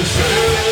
Sim.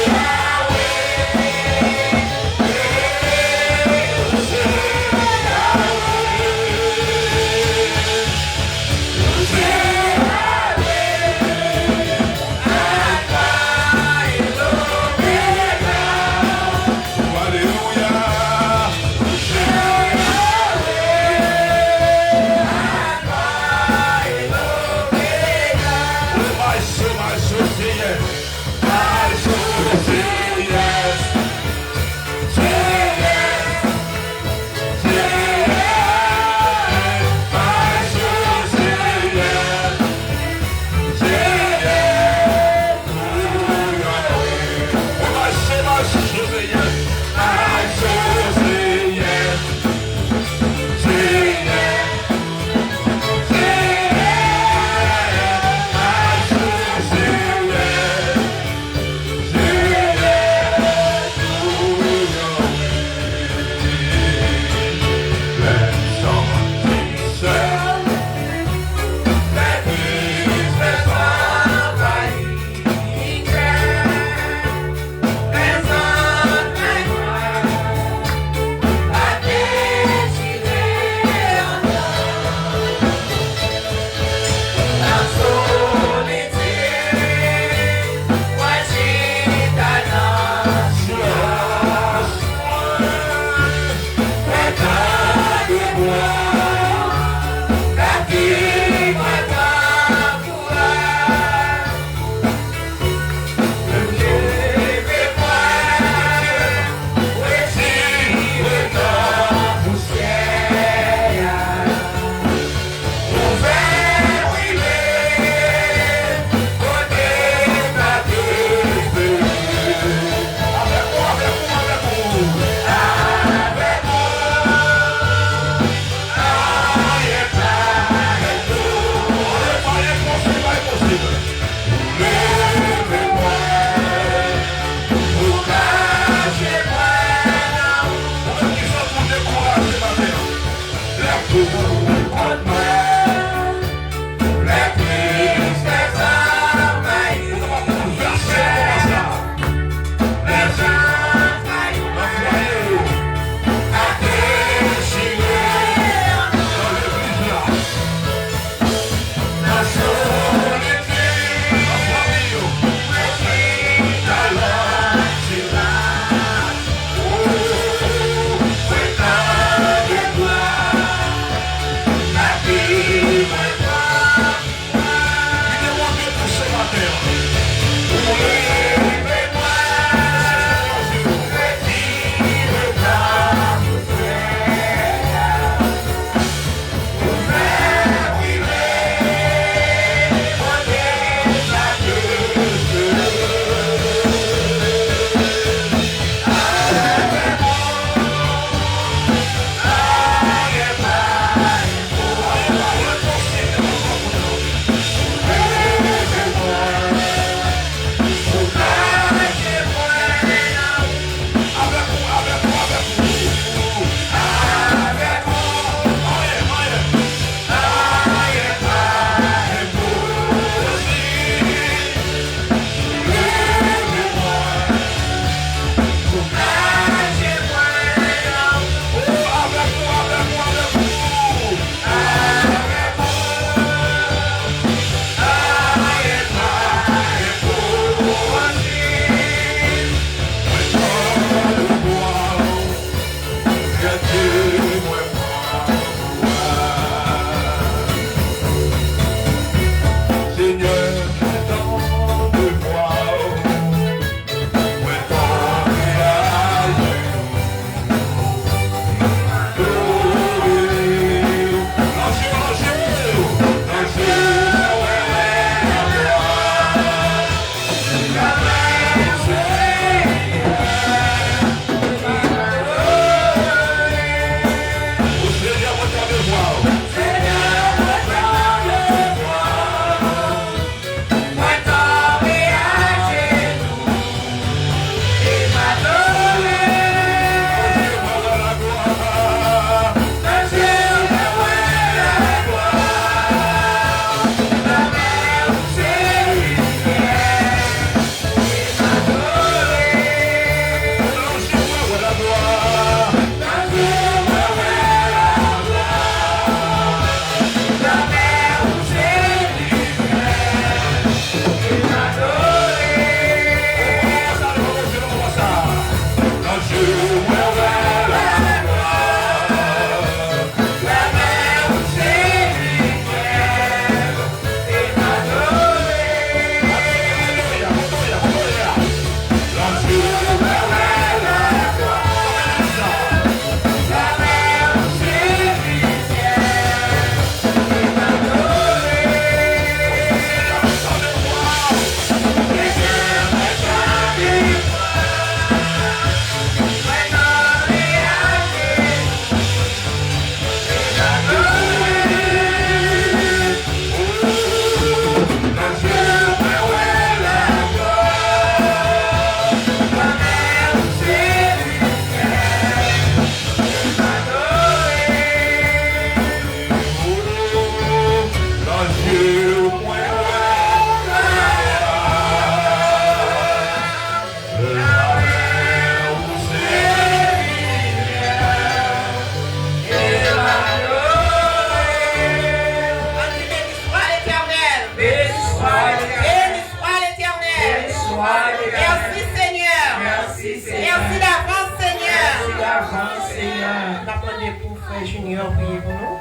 Frère Junior, priez pour nous.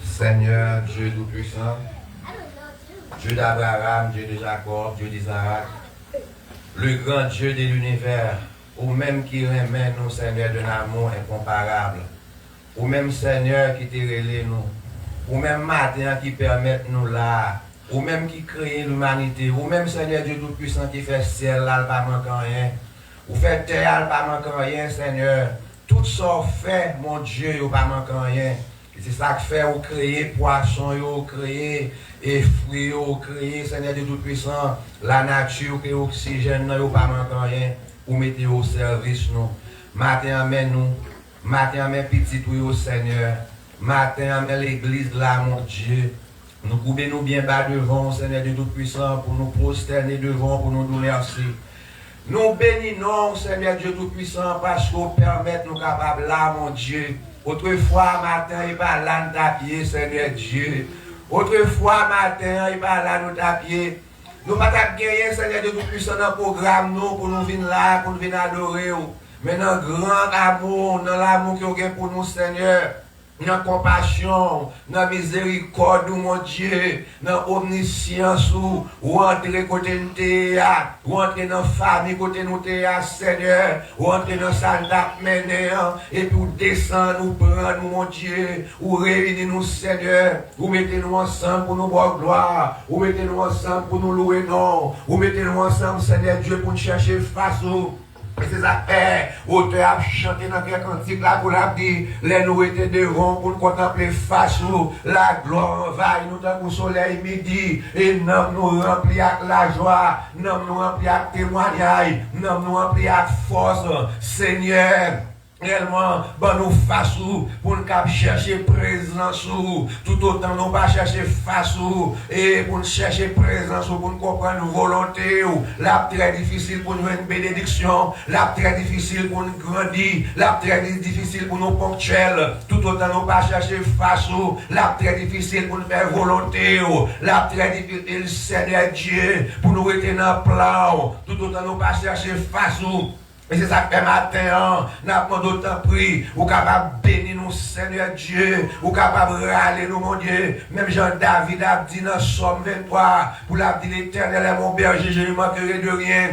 Seigneur, Dieu Tout-Puissant, Dieu d'Abraham, Dieu de Jacob, Dieu d'Isaac, le grand Dieu de l'univers, ou même qui remet nous, Seigneur, d'un amour incomparable, ou même Seigneur qui te relève nous, ou même matin qui permet nous là, ou même qui crée l'humanité, ou même Seigneur Dieu Tout-Puissant qui fait ciel là, pas manquant rien, ou fait terre, pas manquant rien, Seigneur, tout ça fait, mon Dieu, pas manquant rien. C'est ça que fait, vous créez poisson, vous créez et fruits, vous créez, Seigneur Dieu Tout-Puissant, la nature, que l'oxygène, vous pas manquant rien, vous mettez au service nous. Matin, amène nous, matin, amène petit tout, Seigneur. Matin, amène l'église là, mon Dieu. Nous coupons nous bien bas devant, Seigneur Dieu Tout-Puissant, pour nous prosterner devant, pour nous donner merci. Nous bénissons, Seigneur Dieu Tout-Puissant, parce que vous permettez nous capables là, mon Dieu. Autrefois, matin, il va là nous taper, Seigneur Dieu. Autrefois, matin, il va là nous taper. Nous ne pouvons pas gagner, Seigneur Dieu Tout-Puissant, dans le programme, nous, pour nous venir là, pour nous venir adorer. Mais dans le grand amour, dans l'amour que vous avez pour nous, Seigneur. Dans la compassion, dans la miséricorde, mon Dieu, dans l'omniscience, ou entrer côté nous théâtre, ou entrer dans la famille côté nous théâtre, Seigneur, ou entrer dans la salle d'amener, et puis descendre, ou prendre, mon Dieu, ou réunir nous, Seigneur, ou mettez-nous ensemble pour nous voir gloire, ou mettez-nous ensemble pour nous louer, non, ou mettez-nous ensemble, Seigneur Dieu, pour nous chercher face au. Et c'est ça, auteur a chanté dans quelques cantiques là pour la dire, les nous étaient devant pour nous contempler face où la gloire envahit nous tant qu'au soleil midi, et nous nous remplit avec la joie, nous nous remplit avec témoignage, nous nous remplit avec force, Seigneur. Réellement, bon nous face pour nous chercher présence tout autant nous pas chercher face et pour nous chercher présence pour nous comprendre nos volontés la très difficile pour nous une bénédiction, la très difficile pour nous grandir, la très difficile pour nous ponctuels, tout autant nous pas chercher face la très difficile pour nous faire volonté, la très difficile Seigneur Dieu pour nous rester dans le plan, tout autant nous pas chercher face et c'est ça que fait matin, nous avons d'autant pris, ou capable de bénir nous, Seigneur Dieu, ou capable de râler nous, mon Dieu. Même Jean-David a dit dans Somme 23, pour la dit l'Éternel est mon berger, je ne manquerai de rien.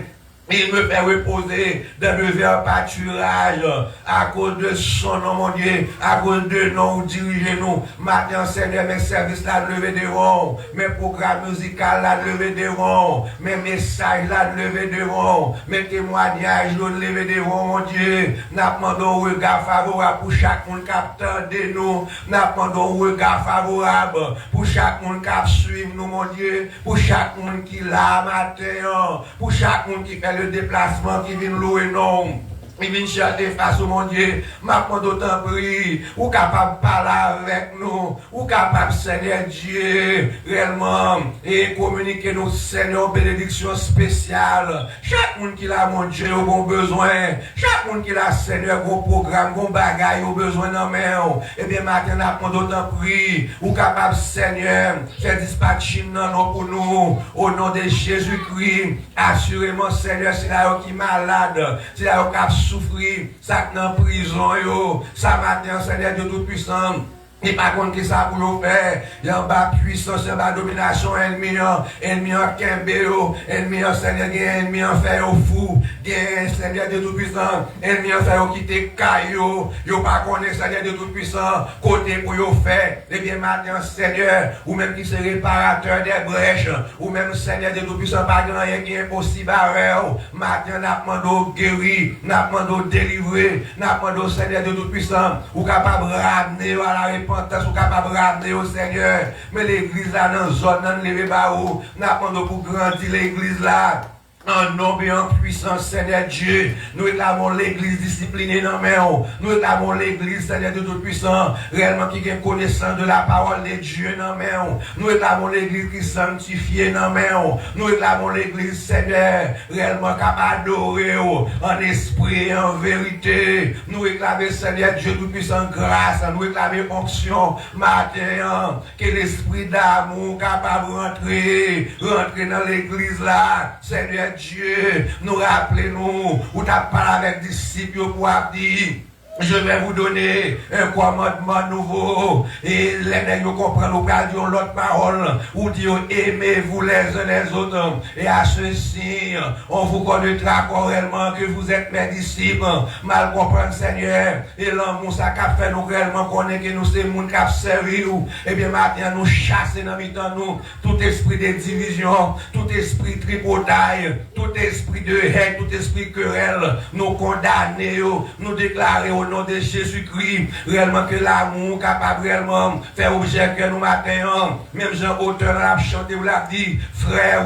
Il me fait reposer dans le vert pâturage à cause de son nom, mon Dieu, à cause de nous, dirigez-nous. Maintenant, Seigneur, mes services là levé devant, mes programmes musicaux là levé devant, mes messages là levé devant, mes témoignages là levé devant, mon Dieu. Nous demandons un regard favorable pour chaque monde qui attend de nous. Nous demandons un regard favorable pour chaque monde qui suit nous, mon Dieu, pour chaque monde qui là matin, pour chaque monde qui fait le déplacement qui vient louer non. Il vient chercher face au mon Dieu. Maintenant d'autant pris. Ou capable de parler avec nous. Ou capable, Seigneur Dieu, réellement, et communiquer nous, Seigneur, bénédiction spéciale. Chaque monde qui a, mon Dieu, a besoin. Chaque monde qui a, Seigneur, un programme, un bagaille, a besoin d'en main. Eh bien, maintenant, d'autant pris. Ou capable, Seigneur, faire dispatcher pour nous. Au nom de Jésus-Christ. Assurément, Seigneur, c'est là qui est malade. C'est là qui a souffrir, ça dans prison, ça matin, Seigneur de Tout-Puissant. Et par contre, qui ça pour nous faire? Il y a bas puissance, il y a bas domination, ennemi en Kembéo, ennemi en Seigneur, ennemi en fait au fou, Seigneur de Tout-Puissant, ennemi en fait au quitter caillou, yo pas connaît Seigneur de Tout-Puissant, côté pour yo faire, et bien maintenant, Seigneur, ou même qui c'est réparateur des brèches, ou même Seigneur de Tout-Puissant, pas grand rien qui est impossible à faire, maintenant, n'a demandé guérir, n'a demandé délivrer, n'a demandé Seigneur de Tout-Puissant, ou capable de ramener à la repentance, ou capable de ramener au Seigneur. Mais l'église là, dans la zone, dans le levé barreau, n'a pas pour grandir l'église là. En nom et en puissance, Seigneur Dieu, nous réclamons l'église disciplinée dans main. Nous réclamons l'église, Seigneur de Tout-Puissant, réellement qui a connaissance de la parole de Dieu dans main. Nous réclamons l'église qui est sanctifiée dans main. Nous réclamons l'église, Seigneur, réellement capable d'adorer en esprit et en vérité. Nous réclamons, Seigneur Dieu Tout-Puissant, grâce. Nous réclamons onction matin, que l'esprit d'amour capable de rentrer dans l'église là, Seigneur Dieu, nous rappelez-nous, où tu as parlé avec les disciples pour dire, je vais vous donner un commandement nouveau. Et les nègres comprennent, nous parlons l'autre parole, où dit aimez-vous les uns les autres. Et à ceci, on vous connaîtra réellement que vous êtes mes disciples. Mal comprendre, Seigneur. Et l'amour, ça qu'a fait nous réellement connaître que nous sommes les gens qui ont servi. Et bien maintenant, nous chassons dans mi-temps nous tout esprit de division, tout esprit tripotaille, tout esprit de haine, tout esprit querelle. Nous condamner, nous déclarer au nom de Jésus-Christ, réellement que l'amour capable réellement faire objet que nous matin, même Jean auteur l'a chanté, vous l'a dit, frère,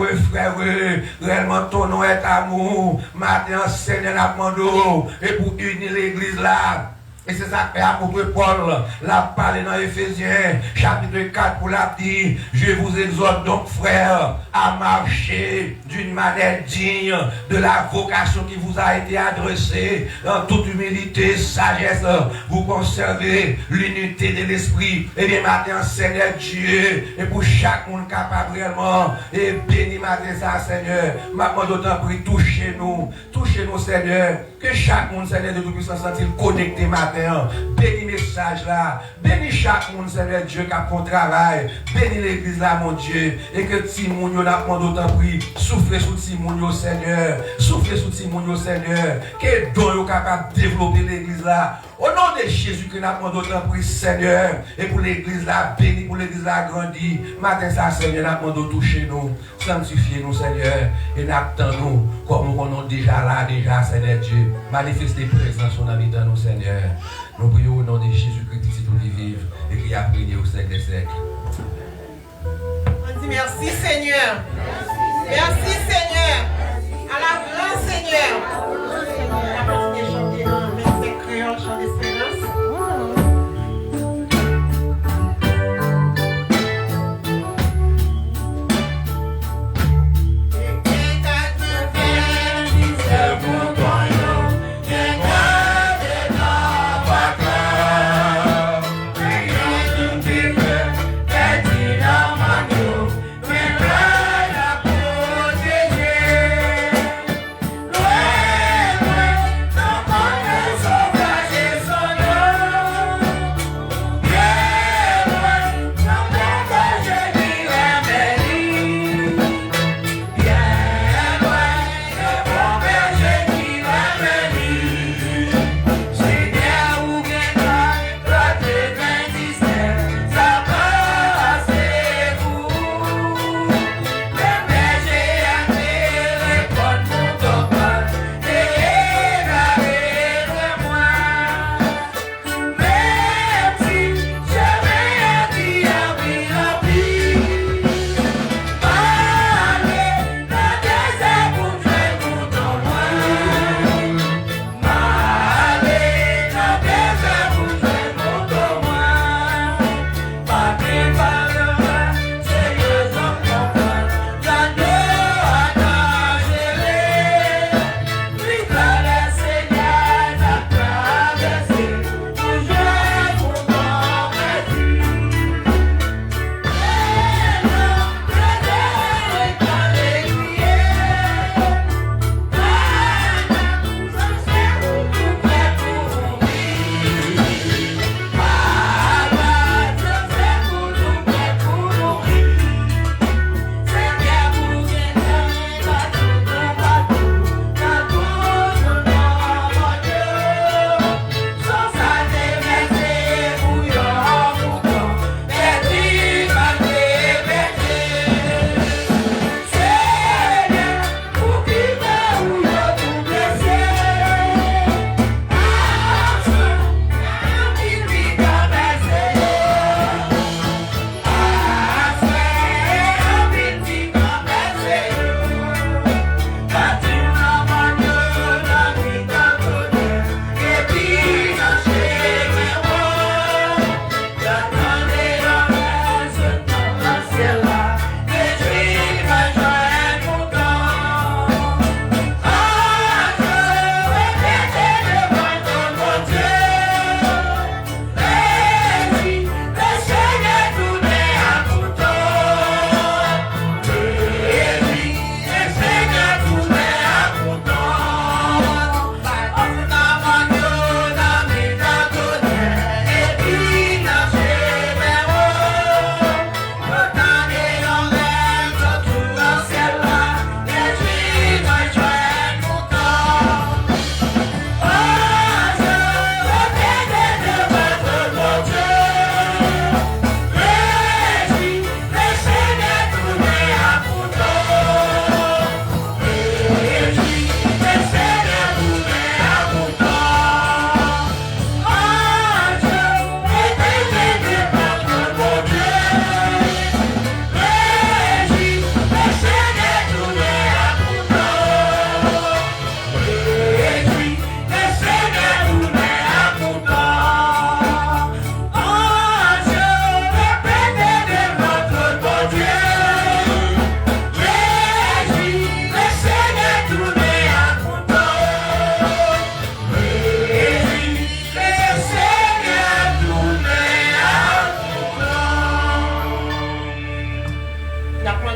réellement ton nom est amour, matin Seigneur n'a demandé, et pour unir l'église là. Et c'est ça que l'apôtre Paul l'a parlé dans Éphésiens, chapitre 4, pour la dire, je vous exhorte donc, frères, à marcher d'une manière digne de la vocation qui vous a été adressée, dans toute humilité, sagesse, vous conservez l'unité de l'esprit. Et bien maintenant, Seigneur Dieu, et pour chaque monde capable réellement, et béni matin ça, Seigneur, maintenant d'autant plus, touchez-nous, Seigneur, que chaque monde, Seigneur, de tout-puissance, sentir connecté matin. Bénis message là, bénis chaque monde, Seigneur Dieu, qui a fait travail, bénis l'église là, mon Dieu, et que Timounio n'a pas d'autant pris, soufflez sous Timounio, Seigneur, soufflez sous Timounio, Seigneur, que don est capable de développer l'église là, au nom de Jésus, que n'a pas d'autant pris, Seigneur, et pour l'église là, bénis, pour l'église là, grandit, matin ça, Seigneur, n'a pas d'autant toucher nous, sanctifiez-nous, Seigneur, et n'attendons, comme nous connaissons déjà, Seigneur Dieu, manifestez présence en ami dans nous, Seigneur. Nous prions au nom de Jésus-Christ, ici tout vivre, et qui a prié au siècle des siècles. On dit merci, Seigneur. Merci, Seigneur. À la grande Seigneur. La partie des chanter dans 25 créoles, chant d'espérance. Well,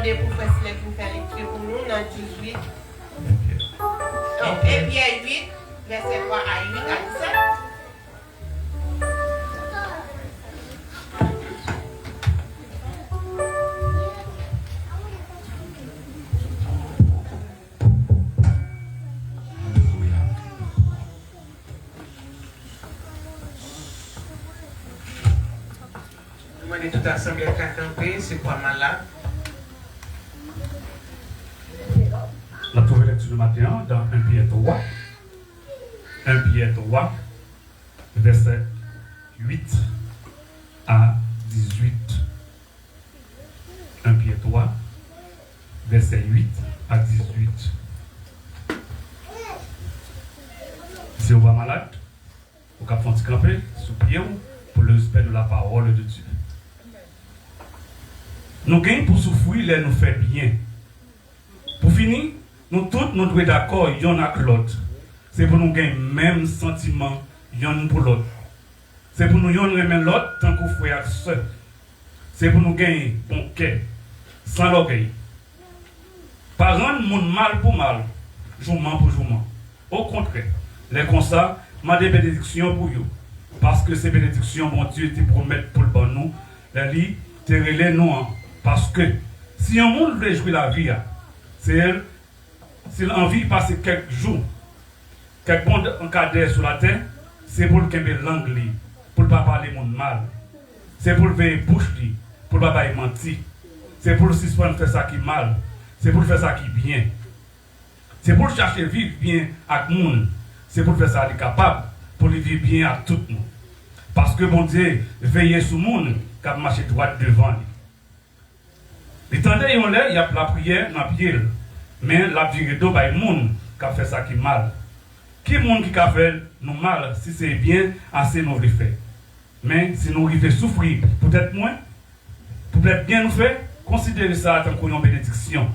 demandé pour faire cela qui fait lecture pour nous dans 18. Et Pierre 8, verset 3 à 8 à 17. Demandez toute assemblée qu'à camper, c'est pas malade. La première lecture du matin dans 1 Pierre 3. 1 Pierre 3, verset 8 à 18. 1 Pierre 3, verset 8 à 18. Si on va malade, on va faire camper sous pied pour le respect de la parole de Dieu. Nous gagnons pour souffrir, les nous fait bien. Pour finir, nous tous nous devons être d'accord, y'en a que l'autre. C'est pour nous gagner le même sentiment, y'en pour l'autre. C'est pour nous y'en remettre l'autre tant qu'on fait à seul. C'est pour nous gagner bon cœur, sans l'orgueil. Pas rendre le monde mal pour mal, jourment pour jourment. Au contraire, les constats, m'a des bénédictions pour vous. Parce que ces bénédictions, mon Dieu, te promettent pour le bon nous. Les lits, te relais nous. Parce que si un monde veut jouer la vie, c'est elle. S'il a envie de passer quelques jours, quelques bons encadrés sur la terre, c'est pour le camber langue, pour ne pas parler monde mal. C'est pour le veiller bouche, pour ne pas mentir. C'est pour le suspendre faire ça qui mal. C'est pour le faire ça qui bien. C'est pour le chercher vivre bien avec le monde. C'est pour le faire ça qui est capable, pour le vivre bien avec tout le monde. Parce que bon Dieu, veiller sur le monde, qui a marché droit devant lui. Les temps il y a la prière dans le pied. Mais la vie de le monde qui a fait ça qui mal. Qui est le monde qui a fait nous mal, si c'est bien, assez nous le faire. Mais si nous arrivons à souffrir, peut-être moins, peut-être bien nous faire, considérez ça comme une bénédiction.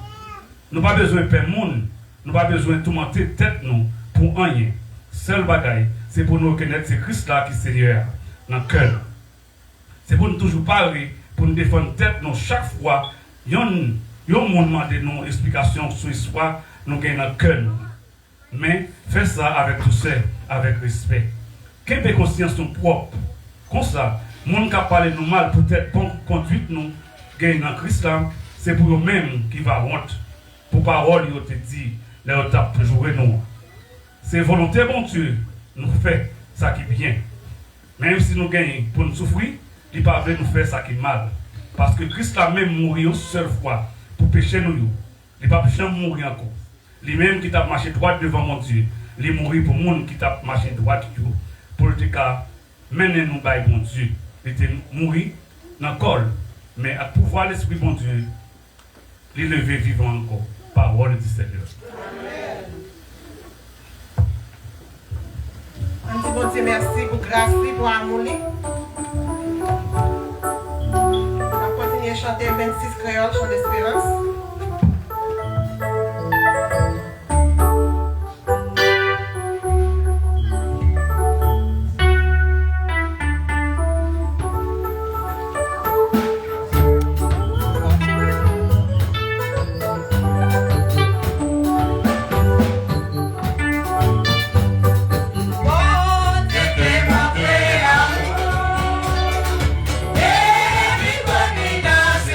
Nous n'avons pas besoin de faire le monde, nous n'avons pas besoin de tourmenter tête nous pour rien. Seul bagaille, c'est pour nous reconnaître c'est Christ là qui est Seigneur dans le cœur. C'est pour nous toujours parler, pour nous défendre tête nous chaque fois. Yon monde demande nos explications sur l'histoire, nous gagnons dans le cœur. Mais fais ça avec douceur, avec respect. Quelle est conscience propre? Comme ça, les gens qui parlent nous mal, peut-être pour conduite nous, gagnent dans Christ là, c'est pour eux-mêmes qui va honte. Pour parole, ils te dit, les autres toujours nous. C'est volonté, bon Dieu, nous fait ça qui est bien. Même si nous gagnons pour nous souffrir, il ne peut pas nous faire ça qui est mal. Parce que Christ a même mouru une seule fois pour pécher nous. Il n'a pas jamais mourir encore. Lui-même qui t'a marché droit devant mon Dieu, il est mort pour le monde qui t'a marché droit pour le cas mener nous par mon Dieu. Il était mort dans le col, mais à pouvoir l'Esprit bon Dieu, il levé vivant encore. Parole du Seigneur. Un petit bon Dieu, merci pour grâce, pour amour. On va continuer à chanter 26 créoles, chant d'espérance. Everybody dance,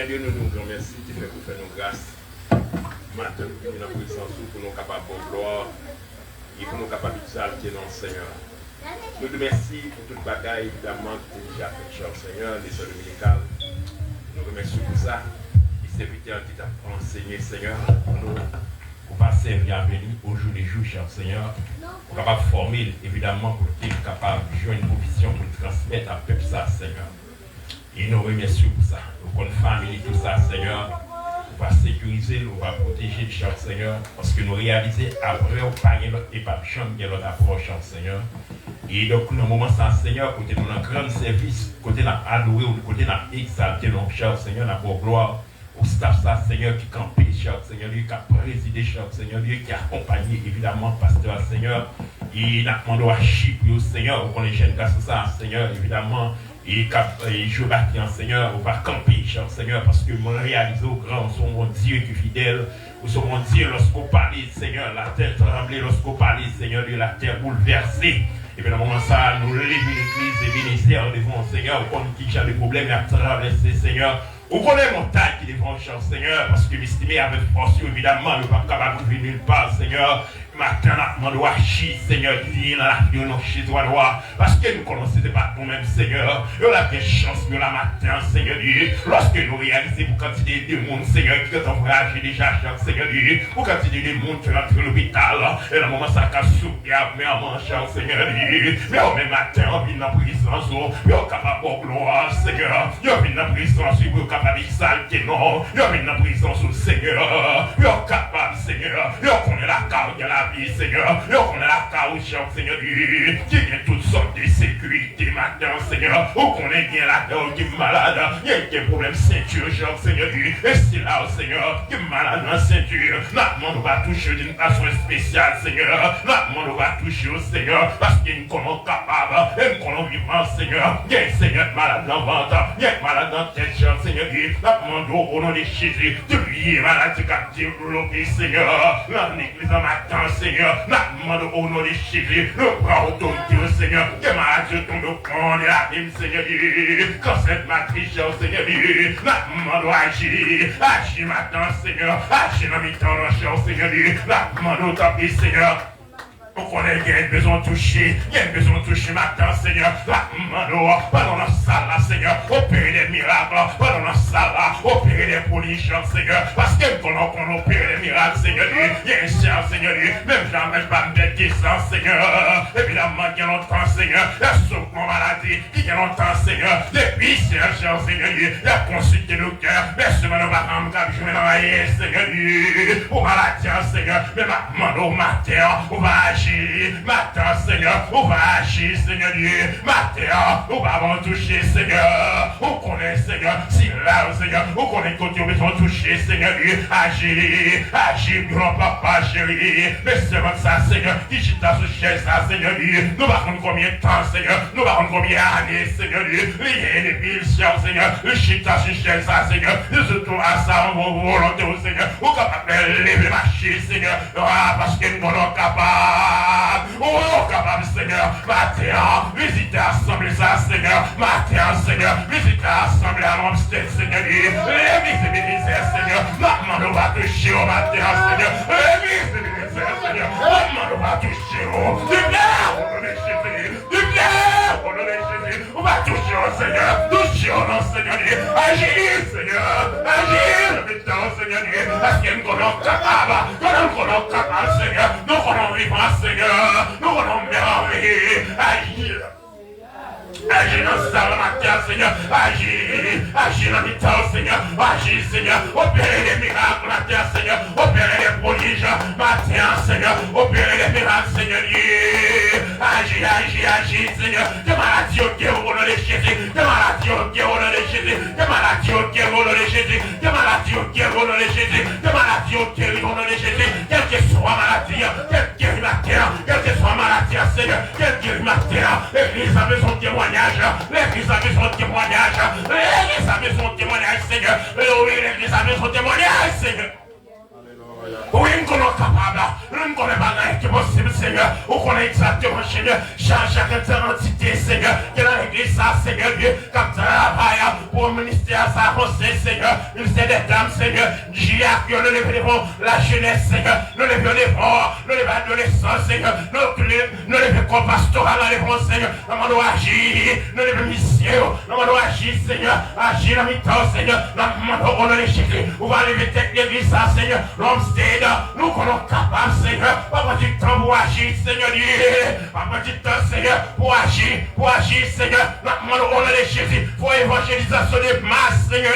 Seigneur Dieu, nous nous remercions, tu fais pour faire nos grâces. Maintenant, nous sommes en présence pour nous capables de gloire et pour nous capables d'exalter dans le Seigneur. Nous te remercions pour toute bataille, évidemment, que tu as déjà fait, cher Seigneur, les soeurs dominicales. Nous remercions pour ça. Les serviteurs qui t'ont enseigné, Seigneur, pour nous, pour pas servir à venir au jour des jours, cher Seigneur, pour capable de former, évidemment, pour être capable de jouer une provision pour transmettre à peuple ça, Seigneur. Et nous remercions pour ça. Nous connaissons famille, tout ça, Seigneur. On va sécuriser, on va protéger, cher Seigneur, parce que nous réalisons après, on pas et pas de chambre, il y a notre approche, cher Seigneur. Et donc, dans le moment, ça, Seigneur, côté nous, dans grand service, côté nous, adoré, côté nous, exalté, non, cher Seigneur, pour gloire, au staff, ça, Seigneur, qui campe, cher Seigneur, lui, qui a présidé, cher Seigneur, lui, qui a accompagné, évidemment, pasteur, Seigneur, et n'a demandé à Chypre, Seigneur, on est jeune, grâce à ça, Seigneur, évidemment. Et je bâtis en Seigneur, on va camper, cher Seigneur, parce que mon réalisé au grand, son mon Dieu qui est fidèle, ou son mon Dieu, lorsqu'on parle, Seigneur, la terre tremblée, lorsqu'on parle, Seigneur, de la terre bouleversée. Et bien, dans le moment ça, nous levons l'église et ministère devant Seigneur, on connaît qui a des problèmes à traverser, Seigneur. On connaît les montagnes qui devant cher Seigneur, parce que m'estimer avec force, évidemment, nous ne sommes pas capables de venir nulle part, Seigneur. Matin, nous demandons à Chi, Seigneur, qui est dans la vie, nous chez toi, parce que nous connaissons pas nous-mêmes, Seigneur. Nous avons des chances, nous, la matin, Seigneur, lorsque nous réalisons pour quantité de monde, Seigneur, qui est envoyé déjà, Seigneur, pour quantité de monde qui est entré à l'hôpital, et dans le moment, ça casse sous, mais en manchant, Seigneur, mais au même matin, on vient dans la puissance, on est capable de gloire, Seigneur, on vient dans la puissance, on est capable d'exalter, non, on vient dans la puissance, Seigneur, on est capable, Seigneur, on connaît la carte de la vie, Seigneur, on a la carouche, Seigneur, qui a toutes sortes de sécurité maintenant, Seigneur, on connaît bien la dame qui est malade, il y a des problèmes ceinture, Seigneur, et c'est là, Seigneur, qui est malade dans la ceinture, maintenant on va toucher d'une façon spéciale, Seigneur, maintenant on va toucher au Seigneur, parce qu'il y a une colonne capable, et une colonne vivante, Seigneur, il y a un Seigneur malade dans le ventre, il y a un malade dans la tête, Seigneur, maintenant au nom de Jésus, de lui, malade qui a développé, Seigneur, dans l'église en matin, Seigneur, nous au nom de Jésus, nous prenons autorité au Seigneur, que malade tombe au camp de la vie, Seigneur, quand cette matrice, Seigneur, nous demandons agir maintenant, Seigneur, agir dans mi-temps, Seigneur, nous demandons autorité, Seigneur. On connaît qu'il y a besoin de toucher, il y a besoin de toucher maintenant, Seigneur. La mano, pas dans la salle, là, Seigneur. Opérer des miracles, pas dans la salle, là. Opérer des pollutions, Seigneur. Parce que qu'on opère des miracles, Seigneur. Il y a un chien, Seigneur. Même jamais je pas me mettre qui sens, Seigneur. Évidemment, il y a longtemps, Seigneur. Il y a souffle mon maladie, il y a longtemps, Seigneur. Depuis, Seigneur, Seigneur, il a consulté nos cœurs. Merci, mon parent, je vais l'envoyer, Seigneur. Pour maladie, Seigneur. Mais ma matin, on va agir. Matin, Seigneur, on va agir, Seigneur Dieu. Matin, on va en toucher, Seigneur. On connaît, Seigneur, si là, Seigneur, on connaît quand tu as besoin de toucher, Seigneur Dieu. Agir, grand papa, chéri. Mais c'est comme ça, Seigneur, qui chute à ce chaise, ça, Seigneur Dieu. Nous allons combien de temps, Seigneur. Nous allons combien d'années, Seigneur Dieu. Les villes, Seigneur. Le chute à ce chaise, ça, Seigneur. Nous se trouvons à ça, en volonté, Seigneur. On est capable de lever ma chaise, Seigneur. Parce que nous sommes capables. Oh, capable, Seigneur, matin, visitez assemblée ça, Seigneur, matin, Seigneur, visitez assemblée à l'Amsterdam, Seigneur, les visibilités, Seigneur, maintenant on va toucher au matin, Seigneur, les visibilités, Seigneur, maintenant on va toucher au, du bien, on va Jésus, du bien, on va Jésus, on va toucher au Seigneur, toucher au nom, Seigneur, agir, Seigneur, agir, le temps, Seigneur, parce qu'il y a une colonne capable, Seigneur, nous allons vivre, Seigneur, nous allons merveiller, agir. Agis dans ça le matin, Seigneur. Agis dans le temps, Seigneur. Agis, Seigneur. Opérez les miracles la terre, Seigneur. Opérez les prodiges matin, Seigneur. Opérez les miracles, Seigneur. Agis, Seigneur. Des maladies qui ont au nom de Jésus. Des maladies qui ont au nom de Jésus. Des maladies qui ont au nom de Jésus. Des maladies qui ont au nom de Jésus. Des maladies qui ont au nom de Jésus. Quelle que soit maladie, quelle que soit la terre, quelle que soit maladie, Seigneur. Quelle que soit la terre, l'Église a besoin de témoigner. L'église a besoin de témoignage. L'église a besoin de témoignage, Seigneur. Oui, l'église a besoin de témoignage, Seigneur. Oui, nous sommes capables. Nous ne connaissons pas ce qui est possible, Seigneur. Nous connaissons exactement, Seigneur. Chaque entité, Seigneur. Qui est dans l'église, Seigneur Dieu. Comme travail, pour le ministère avancé, Seigneur. Ministère des dames, Seigneur. Giac, nous levons la jeunesse, Seigneur. Nous levons les forts, nous levons l'adolescence, Seigneur. Nous levons comme pastoral, nous levons, Seigneur. Nous demandons agir, nous levons mission, nous demandons agir, Seigneur. Agir dans mi-temps, Seigneur. Nous demandons on les Jésus. On va lever tête l'église, Seigneur. L'homme stade, nous sommes capables, Seigneur. Pas du temps pour agir, Seigneur. Pas du temps, Seigneur, pour agir, Seigneur. Nous demandons on les Jésus. Pour évangélisation des masses, Seigneur.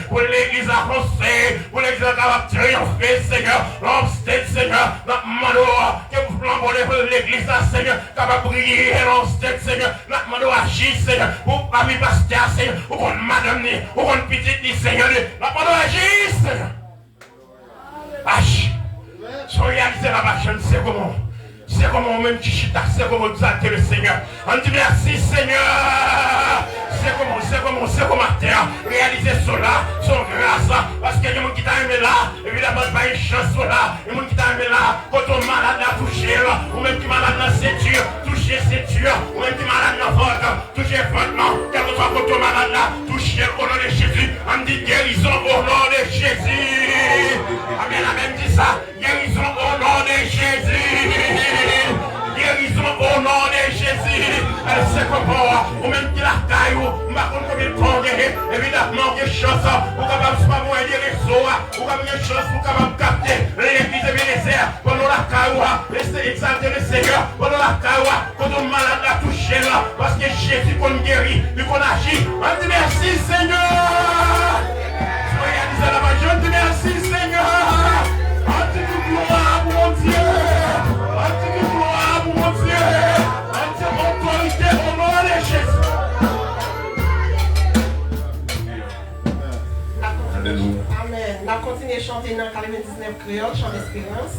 Pour l'église avancée, pour l'église capable de triompher, Seigneur. L'homme stade, Seigneur. Nous demandons que vous flambez l'église, Seigneur. Capable de briller, l'homme stade, Seigneur. Nous demandons agir, Seigneur. Pour parmi pasteur, Seigneur. Pour qu'on madame, pour qu'on petite, Seigneur. Nous demandons agir, Seigneur. Agir. Si on réalise la marche, c'est comment. C'est comment même qui chita, c'est comment exalter le Seigneur. On dit merci Seigneur. C'est comment terre. Réaliser cela, son grâce. Parce qu'il y a des gens qui t'a aimé là. Évidemment, pas une chance là. Il y a des gens qui t'a aimé là. Quand on malade là, touché là. Ou même qui malade là, c'est dur. Touché, c'est dur. Ou même qui malade là, vote. Touché, vote non. Quel que soit quand on malade là, touché au nom de Jésus. On dit guérison au nom de Jésus. Amen, amen, dit ça. Guérison au nom de Jésus. Guérison au nom de Jésus. Elle sait comment, ou même qui la caille, ou ma contre combien de temps, évidemment, il y a chance, ou capable de pas voir les réseaux, ou capable de chance, ou capable de capter l'église de Bénézère, pendant la caille, laissez exalter le Seigneur, pendant la caille, quand on malade la touché là, parce que Jésus qu'on guérit, lui qu'on agit. On dit merci Seigneur. Réalisez la magie, on dit merci Seigneur. On dit gloire mon Dieu. On dit gloire mon Dieu. On dit autorité au nom de Jésus. Amen. On va continuer à chanter dans 99 créole, chant d'espérance.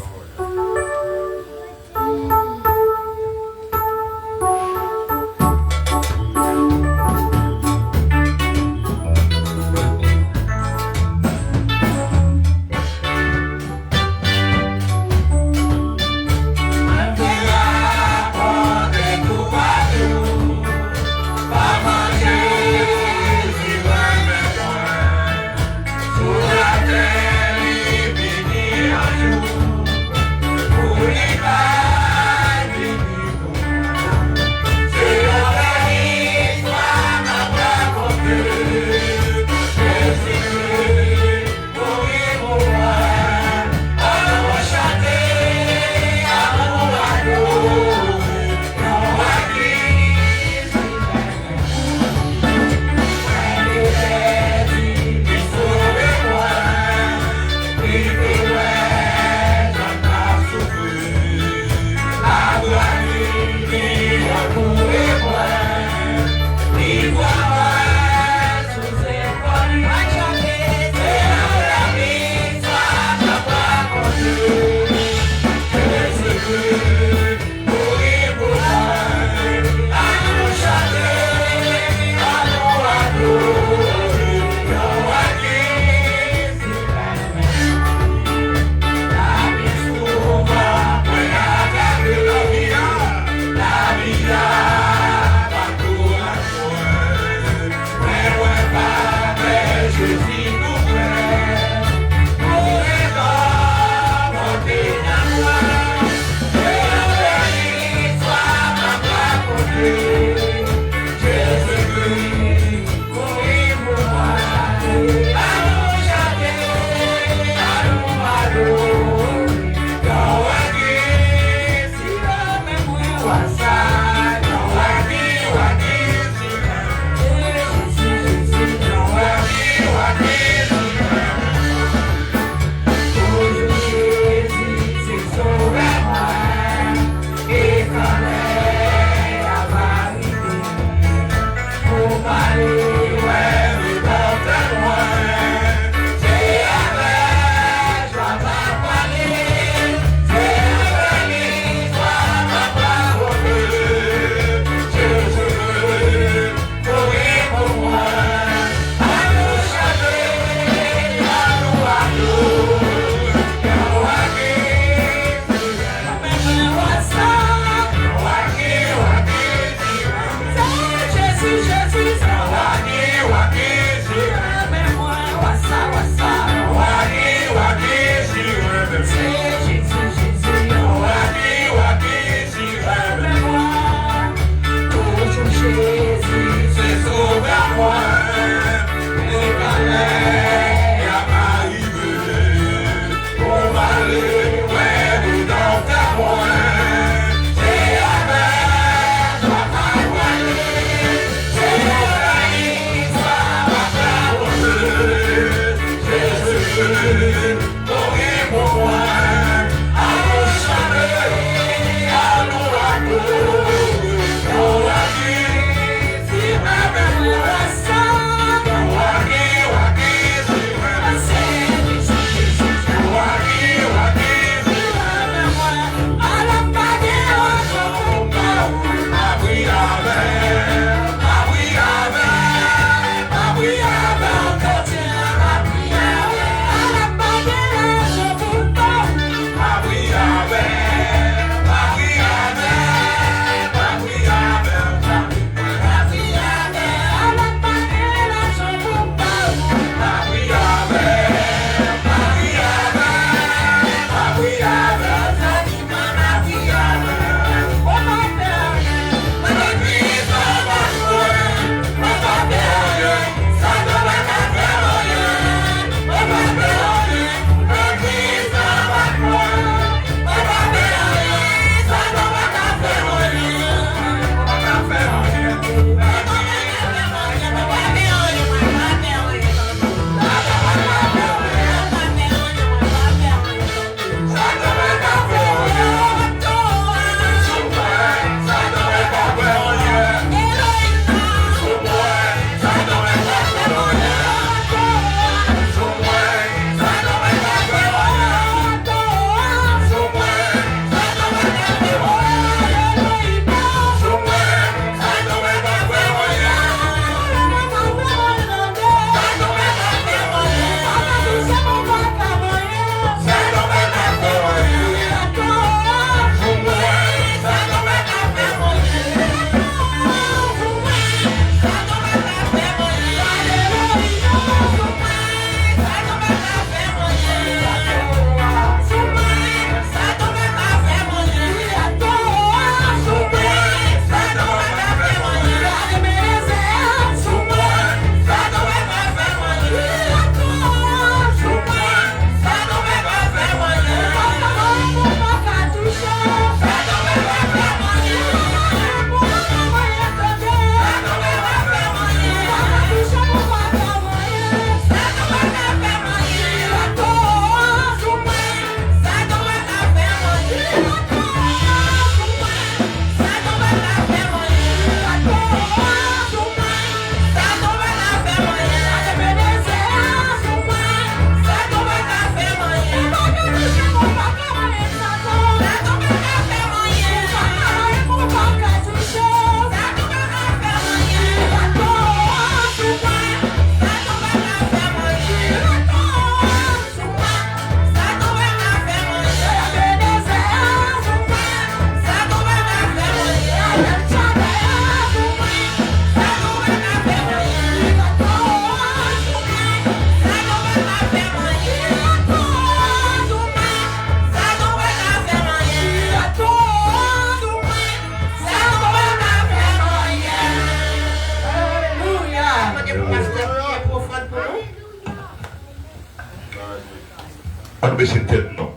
On baisse tête, non.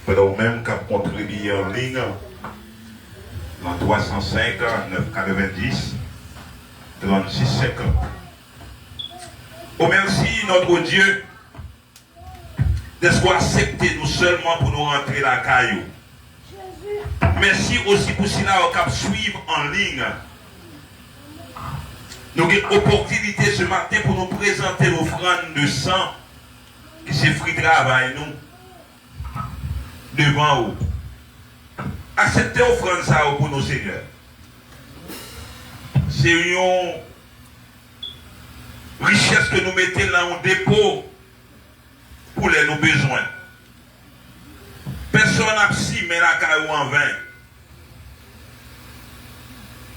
Pendant même qu'à contribuer en ligne, dans 305 990 36 50. Oh merci notre Dieu d'être accepté nous seulement pour nous rentrer la caillou. Merci aussi pour cela au cap suivre en ligne. Nous avons une opportunité ce matin pour nous présenter l'offrande de sang qui s'est fruit de travail nous devant vous. Acceptez l'offrande ça pour nos seigneurs. C'est une richesse que nous mettons dans un dépôt pour les nos besoins. Personne n'a si mais la caillou en vain.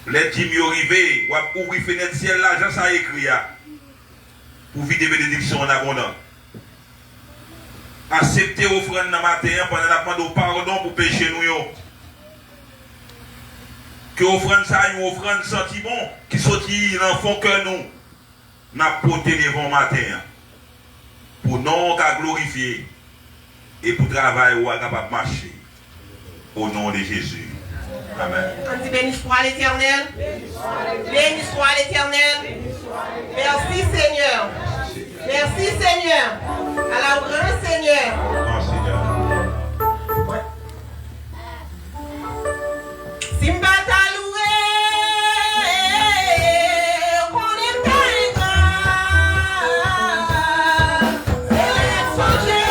Les dîmes arrivés, ou ouvrir fenêtre ciel là, j'en sais écrire pour vivre des bénédictions en abondance. Acceptez l'offrande dans matin pendant la demande pardon pour pécher nous. Que l'offrande ça une offrande sentiment qui sortit dans le fond que nous n'a porté devant matin pour non qu'à glorifier et pour travailler ou à capable marcher au nom de Jésus. Amen. On dit béni soit l'Éternel. Béni soit l'Éternel. Merci Seigneur. Merci Seigneur. À la grande Seigneur. Grand Seigneur. Simba taloué, qu'on est pas grave. C'est changer.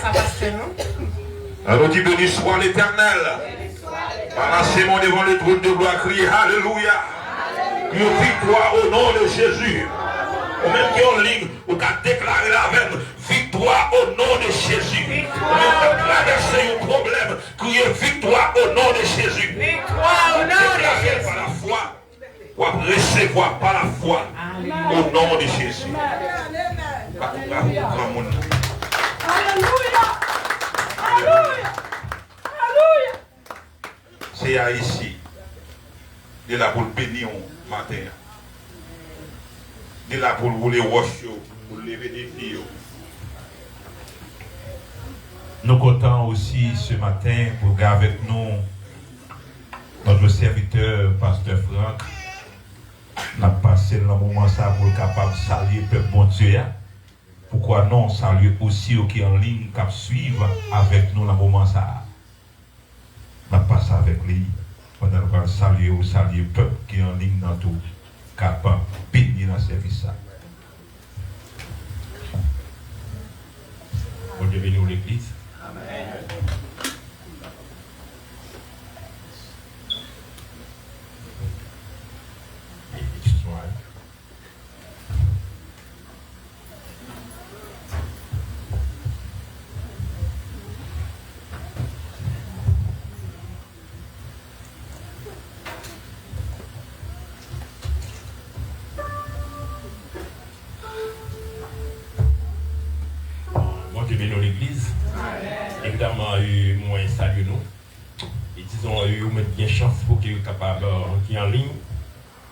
ça passe chez nous. Alors dit béni soit l'Éternel. Balancez-moi devant le trône de gloire, criez Alléluia. Criez victoire au nom de Jésus. Ou même qui est en ligne, ou qui a déclaré la même victoire au nom de Jésus. Ou même qui a traversé un problème, criez victoire au nom de Jésus. Victoire au nom de Jésus. Par la foi, ou à recevoir par la foi au nom de Jésus. Alléluia. Alléluia. Alléluia. C'est à ici. De là pour le bénir au matin. De là pour rouler roche, pour lever des filles. Nous comptons aussi ce matin pour garder avec nous notre serviteur, Pasteur Franck. Nous avons passé le moment ça pour capable de saluer le peuple bon Dieu. Pourquoi non saluer aussi ceux qui sont en ligne, qui suivent avec nous dans le moment ça. Nous avons passé avec lui. Pendant qu'on saluer ou saluer le peuple qui est en ligne dans tout, capable de bénir dans le service. Pour devenir l'église. Amen. Dans l'église, évidemment, moi, salut nous. Et disons, vous avez bien chance pour que vous capable qui en ligne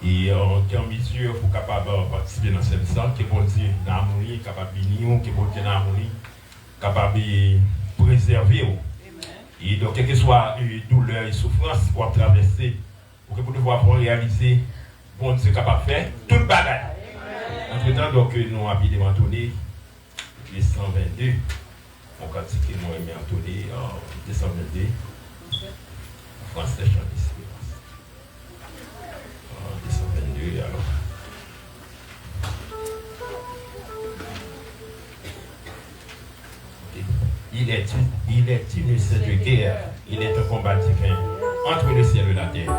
et qui en mesure pour capable participer dans cette salle, qui est pour dire dans l'harmonie, capable de bénir, qui est pour dire dans l'harmonie, capable de préserver. Et donc, quelle que soit douleur et souffrance pour traverser, pour que vous devez réaliser, bon Dieu capable de faire tout le bagage. Entre-temps, donc, nous avons évidemment tourné les 122. On pratique nous aimé entonner en 222 français chant d'espérance. En 222 alors. Il est une cette guerre, il est un combat divin entre le ciel et la terre.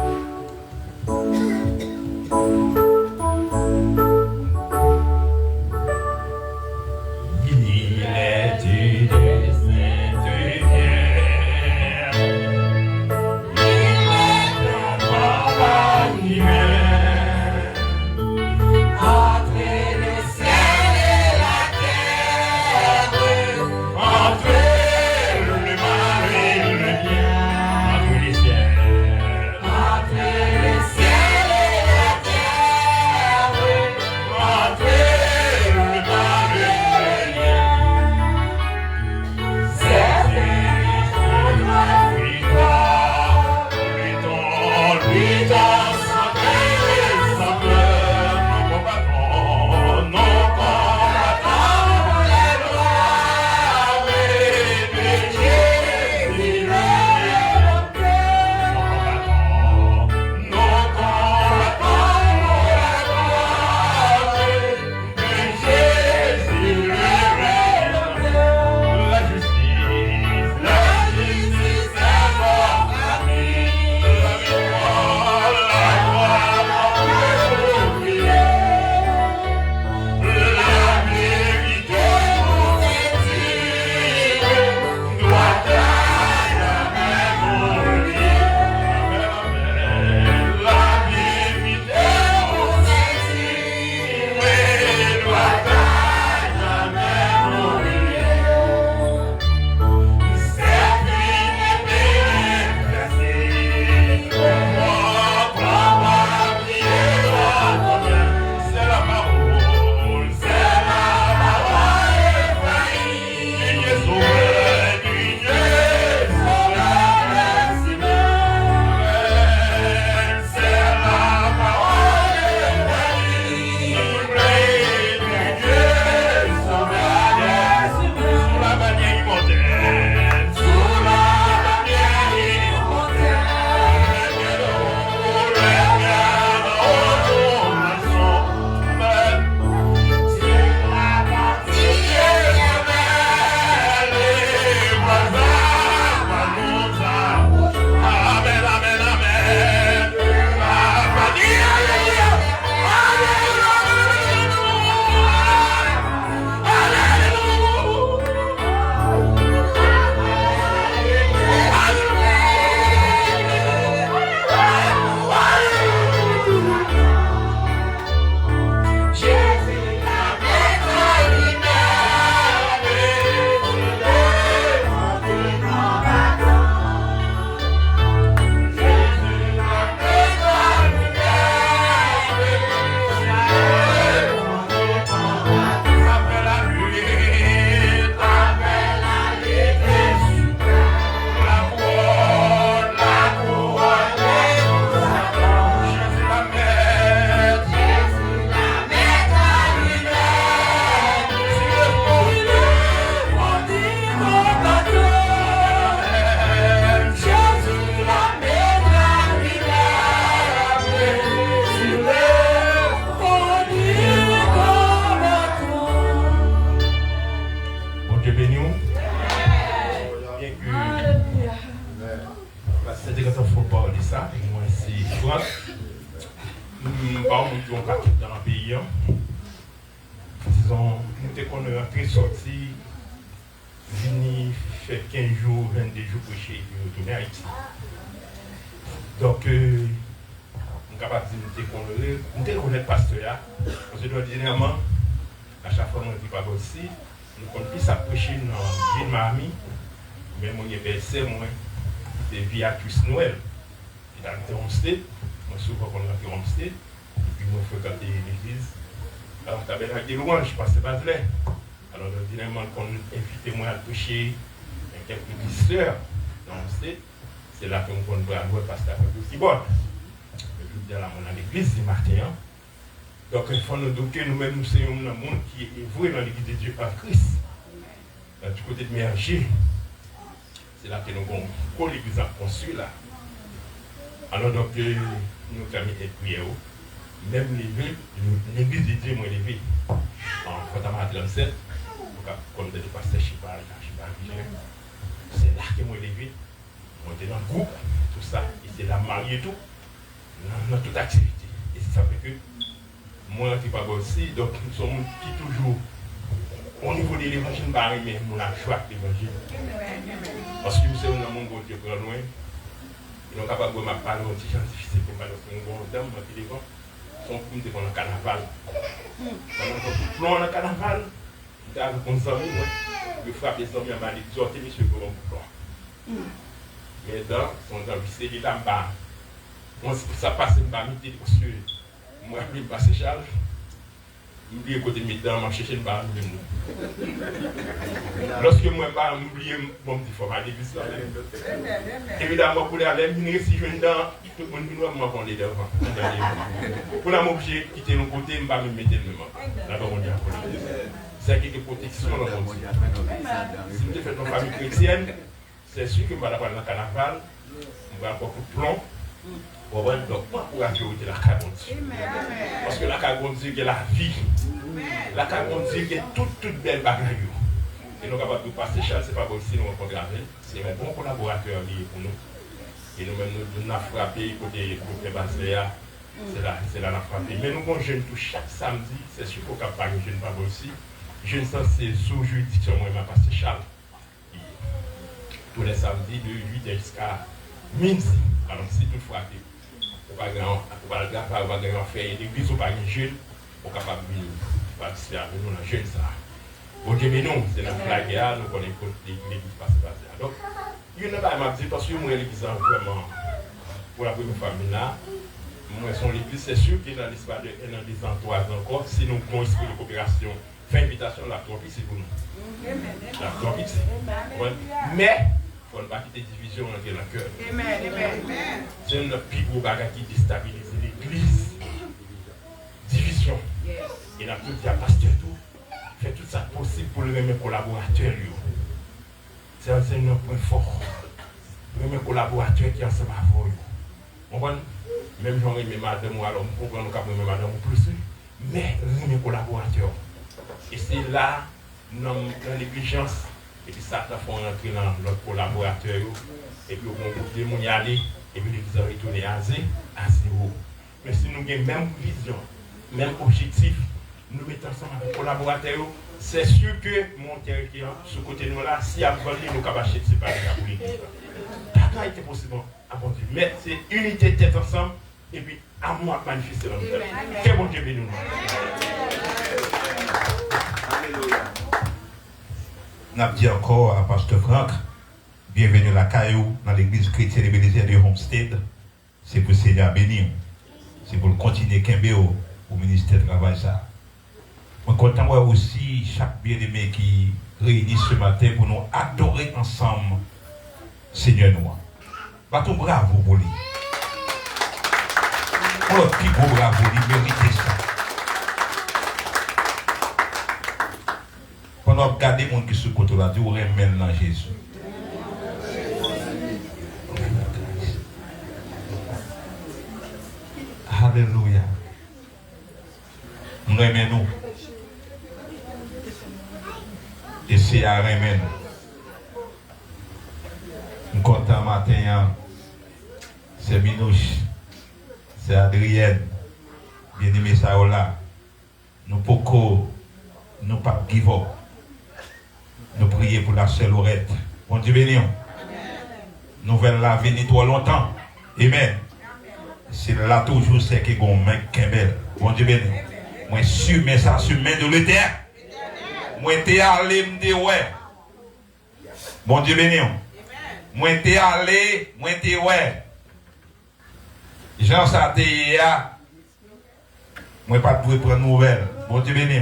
Entre le ciel et la terre. bien que c'était quand il faut parler de ça. Moi, c'est Franck. Nous sommes partis dans le pays. Disons, nous sommes rentrés, sortis, venus faire 15 jours, 22 jours pour chez nous, retourner à Haïti. Donc, nous sommes capables de nous connaître le pasteur. Parce que, généralement, à chaque fois que nous sommes aussi, nous sommes plus approchés dans une mamie, mais mon bercé, moi, c'est Viatus Noël. Il a été Homestead, moi souvent qu'on a été Homestead, et puis moi fréquenté l'église. Alors, tu avais des louanges, je passais pas de l'air. Alors, finalement, qu'on invite moi à toucher quelques visiteurs dans Homestead, c'est là que nous avons voir le pasteur aussi bon. Je dis à l'église du matin. Donc, il faut nous dire que nous-mêmes, nous sommes un monde qui est voué dans l'église de Dieu par Christ. Du côté de Merger, c'est là que nous avons l'église construit là. Alors, donc, nous avons été priés. Même l'église de Dieu m'a élevé. En Fotama 37, comme des pasteurs Chibal, c'est là que m'a élevé. On était dans le groupe, tout ça, et c'est là marié tout, dans toute activité. Et ça fait que moi, je ne suis pas aussi, donc nous sommes qui toujours, au niveau de l'évangile, mais on a choix de l'évangile. Parce que nous sommes dans le monde qui est très loin, ils sont capables de me parler aux gens difficiles pour parler aux gens d'hommes, ils sont comme des gens dans le carnaval. Pendant que dans le carnaval, nous avons comme ça, nous frappons les hommes, nous avons exhorté monsieur pour un bouton. Mais dans son envie, c'est là bas. Moi, ça passe une barmité parce que moi, je passe Charles. Je oublie côté de mes dents, je cherche une barre. Lorsque moi, je oublie mon petit format d'église. Évidemment, pour aller, si je viens dans, tout le monde va me prendre devant. Pour la m'obliger de quitter nos côtés, je ne vais pas me mettre le même. Là-bas, on dit c'est quelque protection dans mon Dieu. Si tu fais ton famille chrétienne, c'est sûr que je vais aller dans le carnaval, je vais avoir beaucoup de plomb. Donc, moi, pour ajouter la carbonite. Parce que la carbonite, c'est la vie. La carbonite, c'est toute belle bagarre. Et nous, capables de passer Charles, ce n'est pas bon si nous rencontrons avec. C'est un bon collaborateur lié pour nous. Et nous-mêmes, nous avons frappé côté de Baséa. C'est là, nous avons frappé. Mais nous avons jeune tout chaque samedi. C'est sûr qu'on ne peut pas parler de jeune pas aussi. Jeune, ça, c'est sous juridiction, moi, je passer Charles. Tous les samedis, de 8h jusqu'à midi. Alors, si toutefois, on va gagner un faire des bisous par les jeunes, on est capable de participer avec nous dans les jeunes. Bon Dieu, mais nous, c'est notre flag, nous connaissons l'église passée. Donc, il y a un peu parce que moi, l'église, vraiment, pour la première famille là, moi, son l'église, c'est sûr qu'il y a dans l'espace de 1 an, 2 ans, 3 ans encore, si nous avons un esprit de coopération, fait invitation, la trompie, c'est pour nous. La trompie, c'est. Mais, il ne faut pas quitter division entre le cœur. C'est une plus gros bagage qui déstabilise l'église. Division. Et là, tout dit à pasteur tout, fait tout ça possible pour le même collaborateur. C'est un point fort. Le même collaborateur qui est ensemble avec vous. Même j'en ai mis madame, alors je comprends que nous madame plus. Mais le même collaborateur. Et c'est là, dans l'exigence. Et puis ça, il faut rentrer dans notre collaborateur. Et puis on va y aller. Et puis l'église va retourner à zéro. Mais si nous avons la même vision, même objectif, nous mettons ensemble avec les collaborateurs, c'est sûr que mon territoire, ce côté nous là, si à venir, nous sommes capables de séparer pour l'église. Ça a été possible à bon Dieu. Mais c'est unité tête ensemble. Et puis à moi de manifester dans le monde. Que bon Dieu bénisse nous. Alléluia. N'a dit encore à Pasteur Franck, bienvenue à la Caillou, dans l'église chrétienne et bénéficiaire de Homestead. C'est pour le Seigneur bénir. C'est pour le continuer Kembéo au ministère du Travail. Je suis content de voir aussi chaque bien-aimé qui réunit ce matin pour nous adorer ensemble Seigneur nous. Battons bravo pour lui. Pour le plus beau bravo, il mérite ça. Pendant que regardez les gens qui sont côté là, vous remettez dans Jésus. Alléluia. Nous aimons nous. Et c'est à remettre. Nous content matin, c'est Minouche, c'est Adrienne, bien aimé ça là. Nous pouvons, nous pas give up. Nous prions pour la seule Lorette. Bon Dieu béni. Nouvelle la venir trop longtemps. Amen. C'est là toujours c'est que bon mec Kembel. Bon Dieu béni. Moi sûr mais ça sur main de l'Éternel. Moi t'es allé me dire ouais. Bon Dieu béni. Moi t'es allé, moi t'es ouais. Jean ça t'es là. Moi pas de prendre nouvelle. Bon Dieu béni.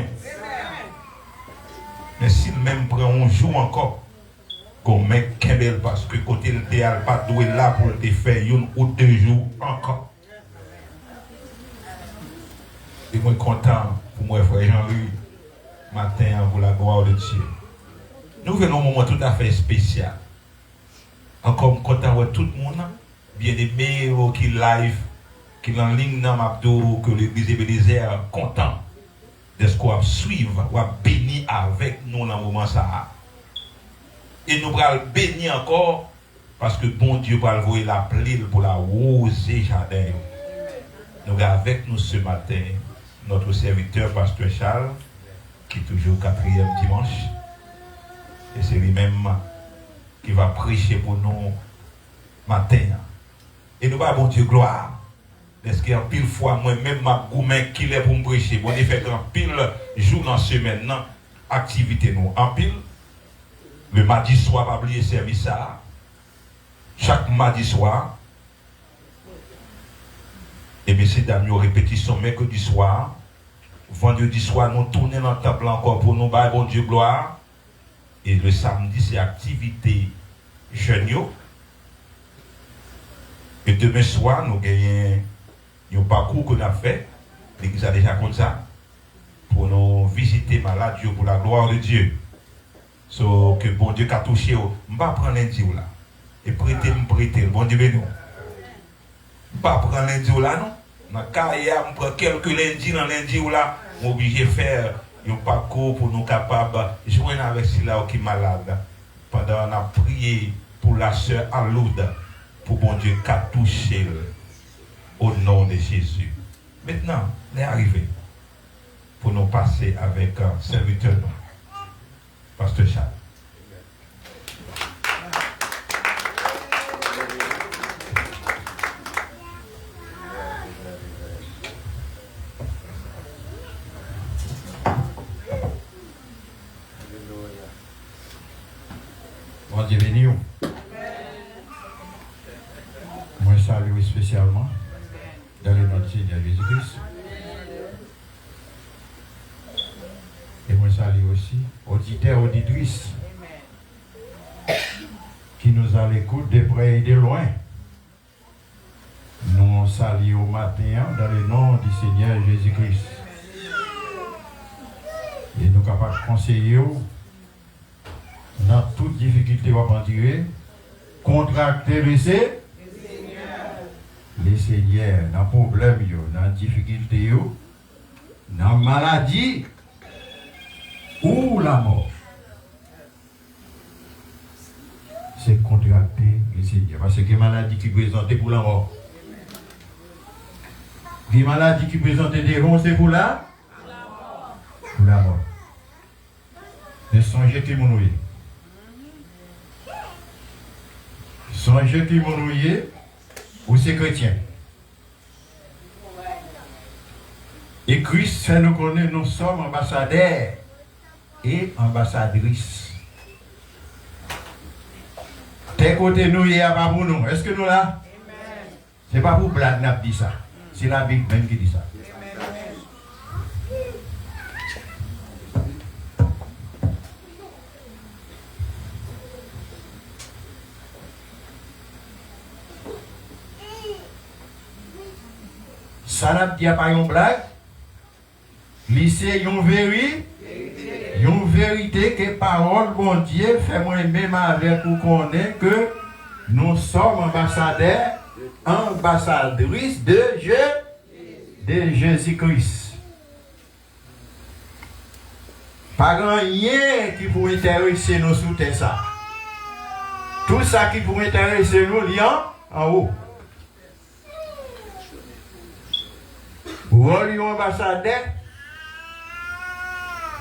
Mais s'il même prend un jour encore, comme mec Kembel, parce que côté le théâtre, pas doué là pour te faire une ou 2 jours encore. Et moi content pour moi, frère Jean-Louis, matin pour la gloire de Dieu. Nous venons un moment tout à fait spécial. Encore content de tout le monde, bien aimé, qui live, qui en ligne dans Mabdo, que l'église Ebenezer content de ce qu'on va suivre, on va bénir avec nous dans le moment ça. Et nous allons bénir encore parce que bon Dieu va envoyer la pluie pour la roser jardin. Nous avons avec nous ce matin notre serviteur, Pasteur Charles, qui est toujours 4e dimanche. Et c'est lui-même qui va prêcher pour nous matin. Et nous allons bon Dieu gloire. Parce qu'il y a pile fois, moi-même, ma gourmet qui est pour me prêcher. Bon, il fait un pile jour dans la semaine, activité nous. En pile, le mardi soir, pas oublier service ça. Chaque mardi soir, et bien c'est dans nos répétitions mercredi soir. Vendredi soir, nous tournons dans le temple encore pour nous, bah, bon Dieu, gloire. Et le samedi, c'est activité jeune. Et demain soir, nous gagnons un parcours qu'on a fait, l'église a déjà comme ça, pour nous visiter malade pour la gloire de Dieu. So, que bon Dieu a touché, je ne vais pas prendre lundi là. Et prêter, bon Dieu béni. Je ne vais pas prendre lundi là, non. Dans le cas, je prends quelques lundis dans lundi là, je suis obligé de faire un parcours pour nous capables de joindre avec ceux-là qui sont malades. Pendant qu'on a prié pour la sœur Aloud, pour bon Dieu qui a touché au nom de Jésus. Maintenant, on est arrivé pour nous passer avec un serviteur, Pasteur Charles. Bon Dieu béni. Moi, je salue spécialement dans le nom de Seigneur Jésus-Christ. Et moi, je salue aussi auditeurs, auditrices qui nous a l'écoute de près et de loin. Nous saluons au matin dans le nom du Seigneur Jésus-Christ. Et nous sommes capables de conseiller dans toute difficulté on va tirer, contracter le Seigneur, dans problème, dans difficulté, dans maladie ou la mort. C'est contracter le Seigneur. Parce que maladie qui présente pour la mort. Les maladies qui présentent des ronds, c'est pour la mort. Pour la mort. Mais songez qui m'ennuie. Songez qui m'ennuie ou c'est chrétien. Et Christ fait nous connaître, nous sommes ambassadeurs et ambassadrices. Tes côtés nous, il n'y a pas pour nous. Est-ce que nous là? Ce n'est pas pour blague, n'a dit ça. C'est la Bible même qui dit ça. Ça n'a pas une blague. C'est une vérité que parole bon Dieu fait moi-même avec vous connaître que nous sommes ambassadeurs, ambassadrices de Jésus-Christ. Pas rien qui peut intéresser nous sous ça. Tout ça qui pourrait intéresser nous, liant en haut. Rôle ambassadeur,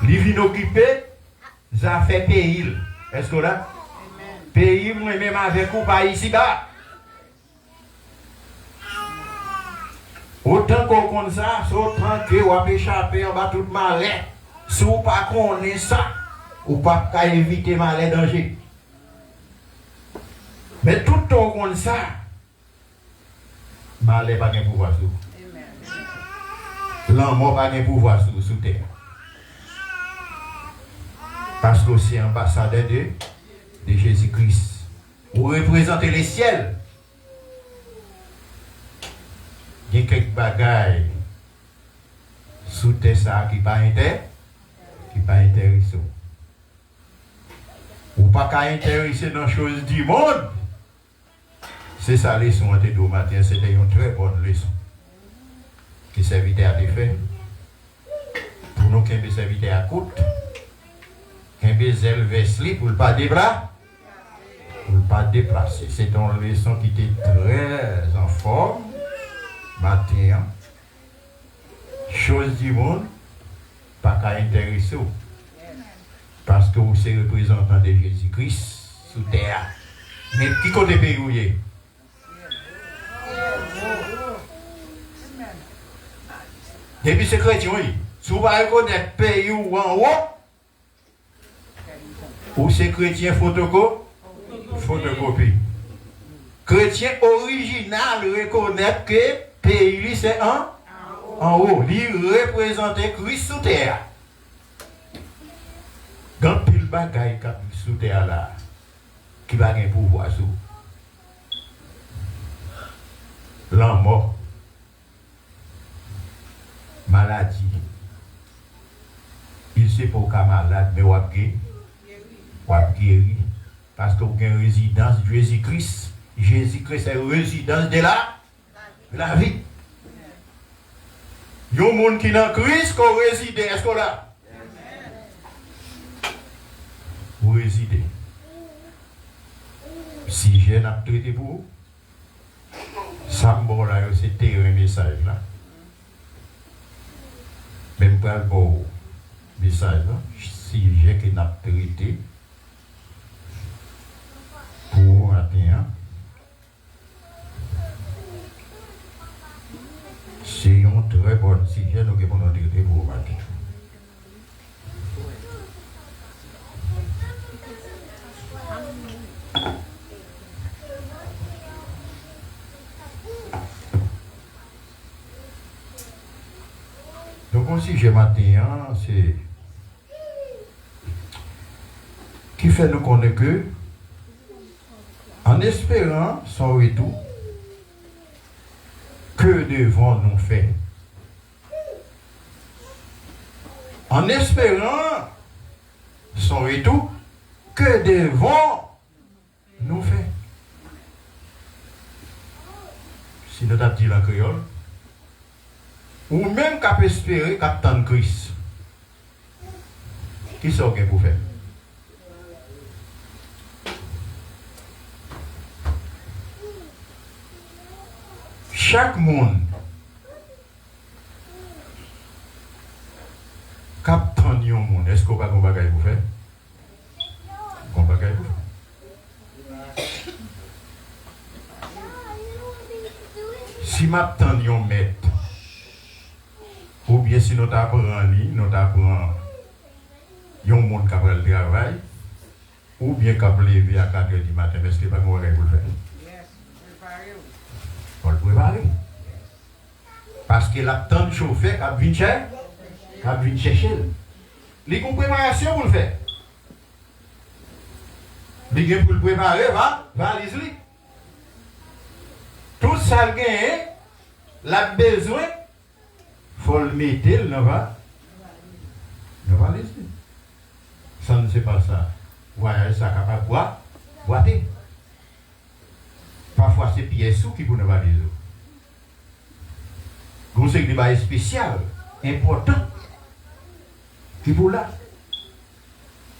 il vient occuper, ça fait pays. Est-ce que là? Pays, moi-même avec vous, pas ici-bas. Autant qu'on compte ça, autant que vous avez échappé en bas tout malin. Si vous ne connaissez pas ça, vous ne pouvez pas éviter malin danger. Mais tout le temps qu'on ça, malin pas de pouvoir sur vous. L'homme n'a pas de pouvoir sous terre. Parce que c'est ambassadeur de Jésus-Christ. Vous représentez les ciels. Il y a quelques bagailles sous terre ça qui pas intéressant. Ou pas qu'à intéresser dans les choses du monde. C'est ça la leçon de matin, c'était une très bonne leçon. Qui serviteur a fait. Pour nous qui serviteur à coûte. Qui zèle vesli pour ne pas déplacer. Pour ne pas déplacer. C'est une leçon qui était très en forme. Matin. Chose du monde. Pas qu'à intéresser. Parce que vous êtes représentant de Jésus-Christ sous terre. Mais qui côté pays vous êtes? Depuis ces chrétiens, si vous ne reconnaissez pas pays ou en haut, ou ces chrétiens photocopie. Chrétien original reconnaît que pays c'est en haut. Il représente Christ sous terre. Quand pile bagaille sous terre là, qui va gagner pouvoir sous l'homme mort, maladie. Il sait pas qu'un malade, mais on guéri. Parce que vous avez une résidence de Jésus-Christ. Jésus-Christ est une résidence de la vie. Il y a un monde qui est dans Christ, qu'on réside. Est-ce qu'on l'a? Vous résidez. Si j'ai un traité pour vous, ça me là, c'était un message là. Même pas le bon message là. Si j'ai un traité pour vous matin, c'est un très bon sujet nous qui pouvons traiter pour vous matin. Donc, aussi, j'ai matin, c'est qui fait nous connaître que, en espérant son retour, que devons nous faire? En espérant son retour, que devons nous faire? Si nous avons dit la créole, ou même qu'à espérer qu'attendre Christ. Qui sont ce pour faire? Chaque monde capte un monde. Est-ce qu'on va faire un bagage pour faire? Un bagage pour faire. Si m'attend un maître, ou bien si nous t'apprenons en ligne, nous t'apprenons un monde qui a le travail, ou bien qui a levé à 4 h du matin, mais ce n'est pas qu'on va pour le faire. Il faut le préparer. Parce qu'il a tant de chauffeurs qui viennent chercher. Il y a une préparation pour le faire. Il y a pour le préparer, va aller. Tout ça, il a besoin, il faut le mettre dans la valise. Ça ne c'est pas ça. Voyage, ça capable de boiter. Parfois, c'est pièces qui pour nous valiser. Donc, c'est des bails spéciaux, importants, qui pour là.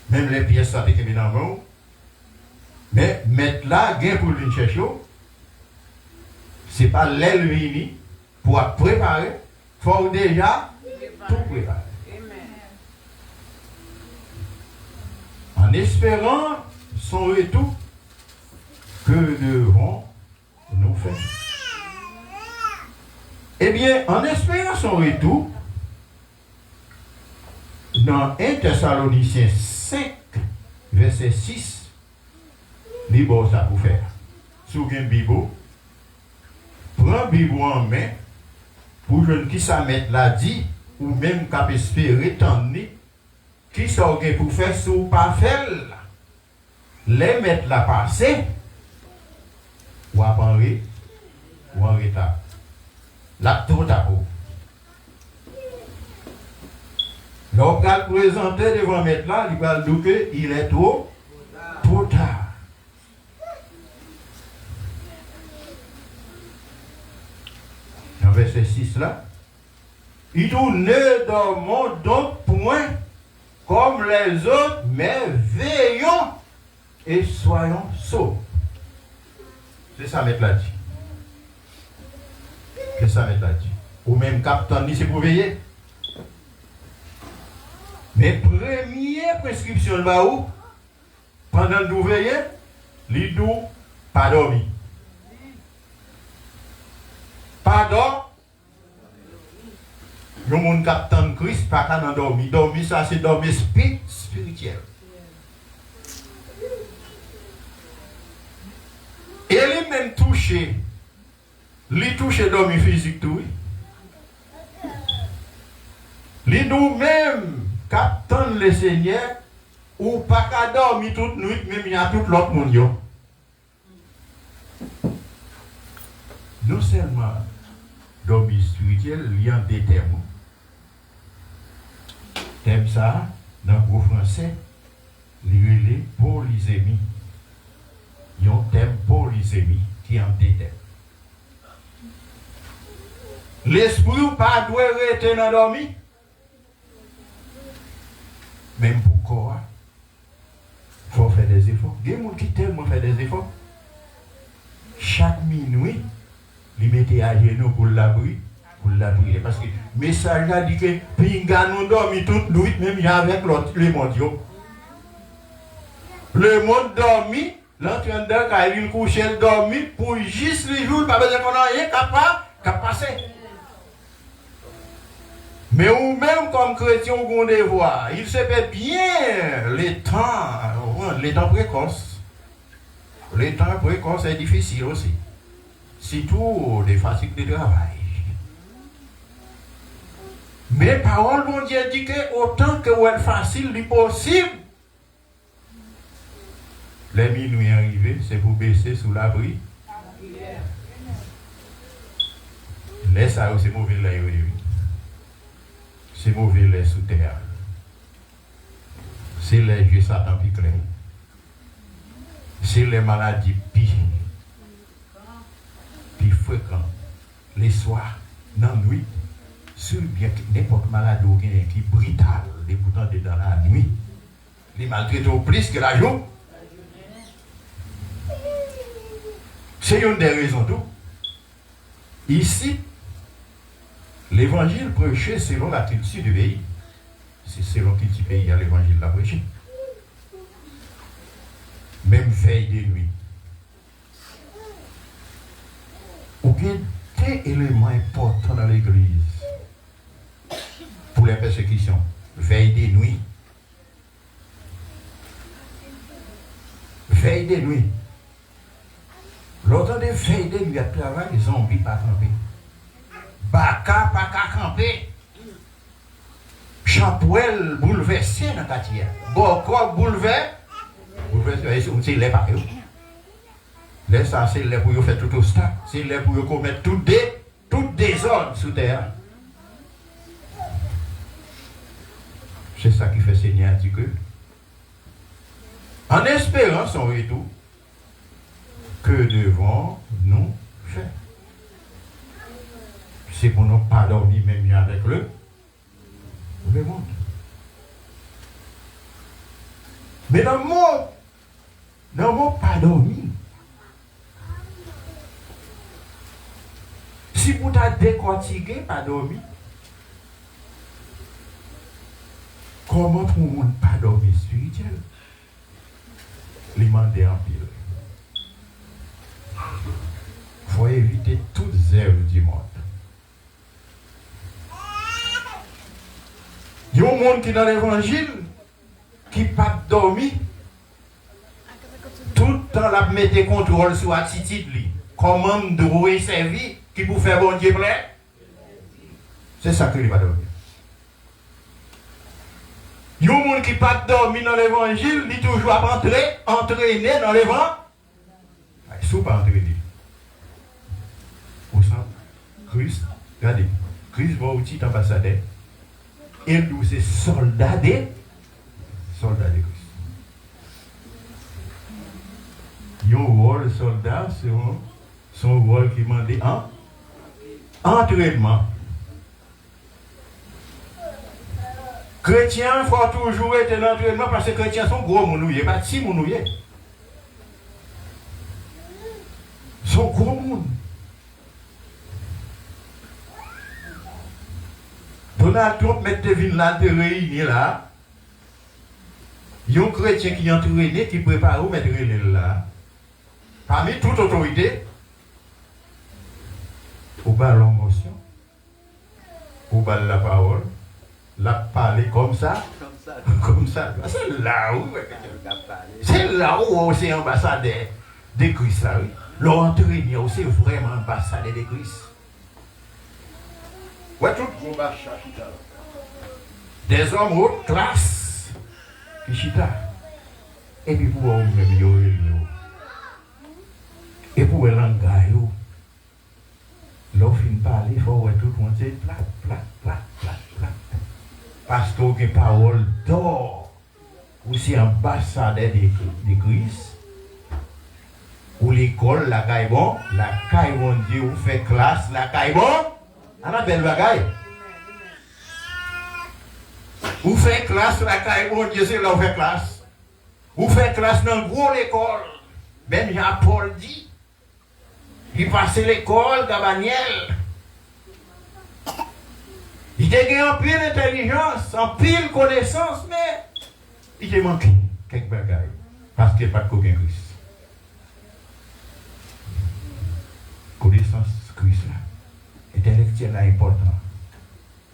Même les pièces qui sont dans le Mais mettre là, gain pour venir chercher, c'est pas l'aile vini pour préparer, il faut déjà tout préparer. En espérant son retour, que devons-nous faire? Eh bien, en espérant son retour, dans 1 Thessaloniciens 5, verset 6, il bon ça pour faire. Si vous avez une Bible, prends la Bible en main, pour jeune qui ça met là dit, ou même qu'à espérer tant qui ça pour faire si ou pas faire, les mettre là passer, ou à parler, ou en retard. Là, tout à coup. L'on va le présenter devant mettre là, il va dire qu'il est trop tard. Dans verset 6 là, il dit, ne dormons donc point comme les autres, mais veillons et soyons saufs. C'est ça, mettre là dit. C'est ça, mettre là dit. Ou même capitaine, c'est pour veiller. Mais première prescription, là où, pendant que vous veillez, il dit, pas dormir. Pas dormir. Le monde capitaine Christ, pas qu'à dormir. Dormir, ça, c'est dormir spirituel. Et il même touché. Il touche dormir physique tout. Il nous même capitaine le Seigneur ou pas qu'à dormir toute nuit, même il y a tout l'autre monde. Non seulement dormir spirituel, il y a des termes. Thème ça, dans le gros français, il est polysémie. Il y a un thème polysémie qui est en des thèmes. L'esprit ou pas doit rester dans dormi. Même pour quoi, il faut faire des efforts. Il y a des gens qui tellement faire des efforts. Chaque minuit, ils mettent à genoux pour l'abri, pour la prière. Parce que le message a dit que Pinga nous dormi toute nuit, même avec les mondiaux. Le monde dormi, l'entraîneur quand il couche, il dormi pour juste les jours, pas besoin qu'on ait rien qu'à passer. Mais ou même comme chrétien, on a des voix. Il se fait bien les temps précoces. Les temps précoces est difficile aussi. Surtout des fatigues de travail. Mais parole mon Dieu dit que autant que c'est facile, c'est possible. Les minuit arrivés, c'est pour baisser sous l'abri. Laisse ça, c'est mauvais là, c'est mauvais les sous terre. C'est les jeux Satan qui créent. C'est les maladies pires fréquentes. Les soirs, dans la nuit, sur bien n'importe maladie qui est brutale, les boutons dans la nuit, les maltraitent plus que la jour. C'est une des raisons tout. Ici, l'évangile prêché selon la culture du pays. C'est selon quel pays il y a l'évangile la prêché. Même veille de nuit. Aucun élément important dans l'église pour les persécutions. Veille de nuit. Veille de nuit. L'autre de veille de nuit à travail, les zombies pas camper. Baka pas camper. Champouel bouleversé dans la quartier. Boko bouleversé. C'est les paquets. Les ça, c'est les pour faire tout au stade. C'est les pour commettre toutes des ordres sous terre. C'est ça qui fait Seigneur dit que, en espérant son retour, que devons-nous faire? C'est pour nous pas dormir même avec le monde. Mais dans le monde, Non, pas dormi. Si vous avez décortiqué, pas dormi. Comment tout le monde pas dormi spirituel? Les demander en pile. Il faut éviter toutes œuvres du monde. Il y a un monde qui dans l'évangile qui pas dormi. Tout le temps la mettre contrôle sur l'attitude. Comment nous servir qui pour faire bon Dieu plaît? C'est ça que il va dormir. Il y a un monde qui n'a pas dormi dans l'évangile, il toujours à entraîner dans l'évangile. Il ne faut pas entraîner. Au centre, Christ, regardez, Christ va au titre ambassadeur. Et nous, c'est soldat de Christ. Il y a un rôle soldat, c'est son rôle qui demande entraînement. Chrétiens, il faut toujours être dans l'entraînement parce que les chrétiens sont gros mounouillés, pas si mounouillés. Ils sont gros moun. Donald Trump met devine là, de réunir là. Il y a un chrétien qui est entraîné, qui prépare ou mettre là. Parmi toute autorité, au bas l'émotion, au bas la parole, la parler comme ça. C'est là où c'est ambassadeur de Christ. L'entraîneur, c'est vraiment ambassadeur de Christ. Ouais, tout des hommes haute classe qui chita. Et puis pour vous et pour le langage, l'offre fin parler, il faut tout le monde c'est plat. Parce que les paroles d'or, ou c'est ambassadeur de Christ, ou l'école, la caille bon, Dieu, ou fait classe, la caille bon, on a belle bagaille. Ou fait classe, la caille bon, Dieu, c'est là où fait classe. Ou fait classe dans gros l'école. Même Jean-Paul dit, il passait l'école, Gabaniel. Il était en pile intelligence, en pile connaissance, mais il te manqué quelques bagailles. Parce qu'il n'y a pas de coquin Christ. Connaissance Christ là, intellectuel là important.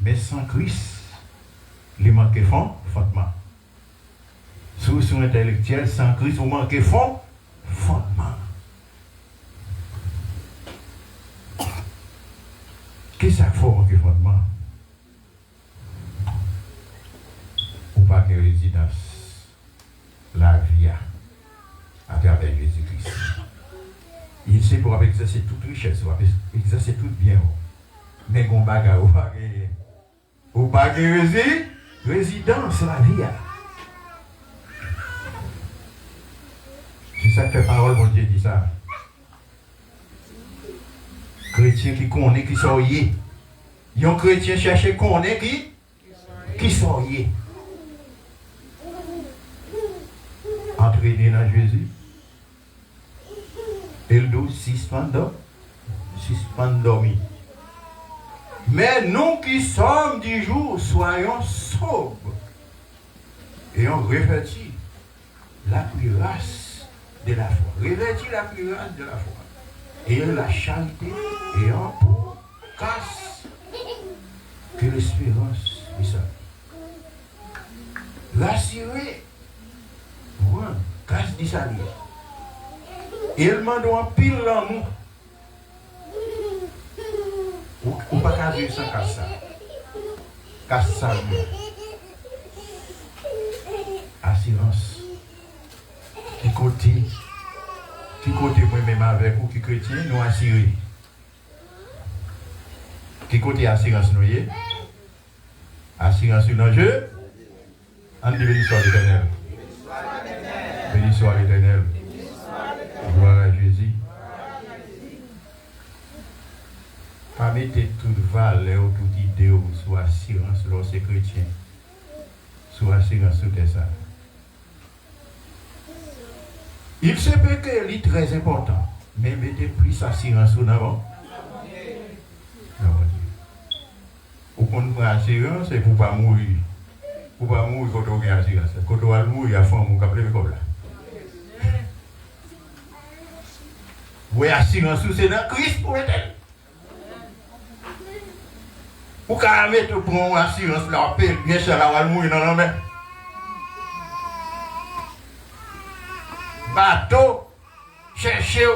Mais sans Christ, il manque fondement. Sous son intellectuel, sans Christ, vous manquez fondement. Qu'est-ce qu'il faut manquer fondement? Ou pas que résidence, la vie à travers Jésus-Christ. Il sait pour exercer toute richesse, exercer tout bien. Mais on baga ou pas que résidence, la vie. C'est ça que fait parole, mon Dieu dit ça. Chrétien qui connaît, qui soyez. Il y a un chrétien cherché connaît qui soyez. Entraîné dans Jésus. Et le dos suspend dormi. Mais nous qui sommes du jour, soyons sobres. Et on revêtit la cuirasse de la foi. Revêtit la cuirasse de la foi. Et la charité et en pour casse que l'espérance est ça. L'assurer, casse du salut. Et il m'a donné un pile l'amour. Ou pas qu'à vivre sans casse ça. Casse ça. Assurance. Qui côté moi-même avec vous, qui chrétien, nous assurer. Qui côté assurance nous y assurance sur nos jeux. En béni soit l'Éternel. Béni soit l'Éternel. Gloire à Jésus. Pas mettre toute valeur, toute idée sur assurance lorsque chrétien. Sur assurance sur ça. Il se peut que c'est très important, mais mettez plus assurance en avant. Pour qu'on prenne assurance, c'est pour ne pas mourir. Pour ne pas mourir quand on a assurance. Quand on va mourir, il y a femme qui a pris comme là. Vous avez assurance, c'est dans Christ pour être. Pour qu'on mette pour une assurance, la paix, bien sûr, la va mourir dans la main. Bateau, chercher,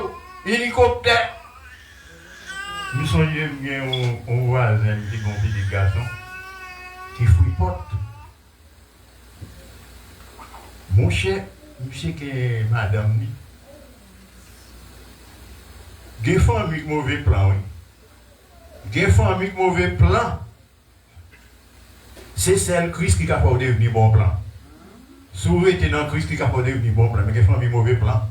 hélicoptère. Nous sommes bien un voisin qui est un petit garçon qui fouille porte. Mon cher, je sais que madame dit, des familles avec mauvais plan, oui. Des familles avec mauvais plan, c'est celle Christ qui est capable de devenir bon plan. Si vous êtes dans Christ qui est capable de devenir bon plan, mais des familles mauvais plan.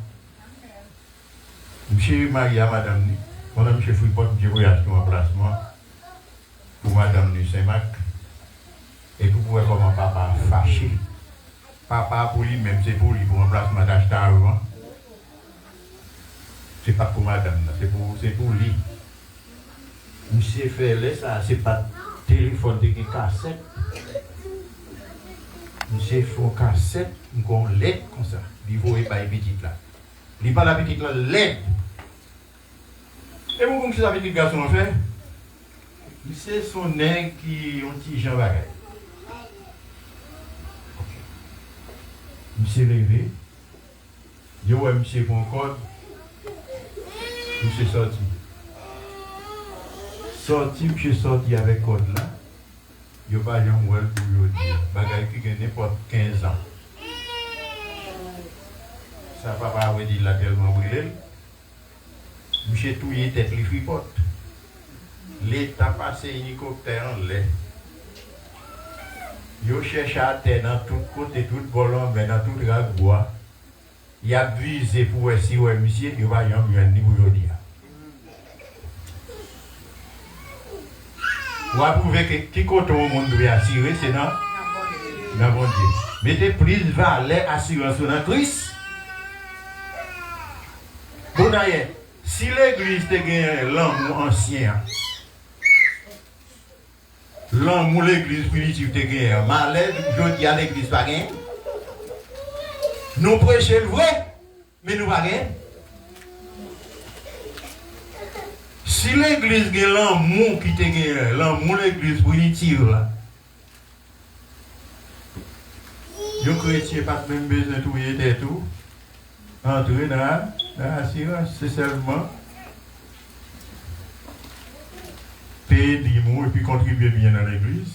Monsieur marié à madame dit, mon ami chef Freeport, je voyage pour un placement pour madame de Saint-Marc. Et vous pouvez comment papa fâché. Papa pour lui, même c'est pour lui, pour un placement d'acheter avant. C'est pas pour madame, c'est pour lui. Monsieur fait là, ça, c'est pas téléphone de cassette. Monsieur fait une cassette, une lettre comme ça. Il faut pas la petite là. Il n'est pas la petite là, lettre. Et vous comprenez ce que ça veut dire, garçon, fait? C'est son nègre qui ont un petit Jean Bagay. Monsieur levé. Je vois monsieur pour un code. Monsieur sorti. Monsieur sorti avec code là. Je ne vais pas dire pour vous dire. Bagay qui a n'importe 15 ans. Ça ne va pas dire là tellement brûlé. Monsieur touillé tête les fripotes. L'État passe hélicoptère en l'air. Yo cherche à terre dans tout côté, tout ballon, mais dans tout rack bois. Il a visé pour si ouais monsieur, il va y avoir un niveau aujourd'hui. Vous approuvez que qui côté au monde doit assurer, c'est dans bon Dieu. Mettez plus valeur assurance dans Christ. Bon d'ailleurs. Si l'église te gagne l'amour ancien, l'amour l'église primitive te gagne, malheur, je dis à l'église pas gagne. Nous prêchons le vrai, mais nous pas gagne. Si l'église gagne l'amour qui te gagne, l'amour l'église primitive là, les chrétiens pas même besoin de tout, entrer dans l'assurance, c'est seulement payer 10 mots et puis contribuer bien dans l'église.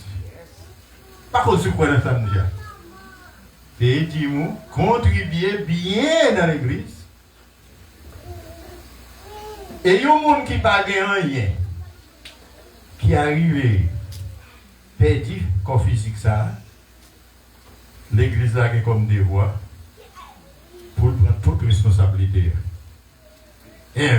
Pas qu'on se croit dans ça, déjà. Payer 10 mots, contribuer bien dans l'église. Et il y a un monde qui n'a pas rien, qui arrive, perdu, corps physique, ça, l'église a comme devoir pour prendre toute responsabilité. Et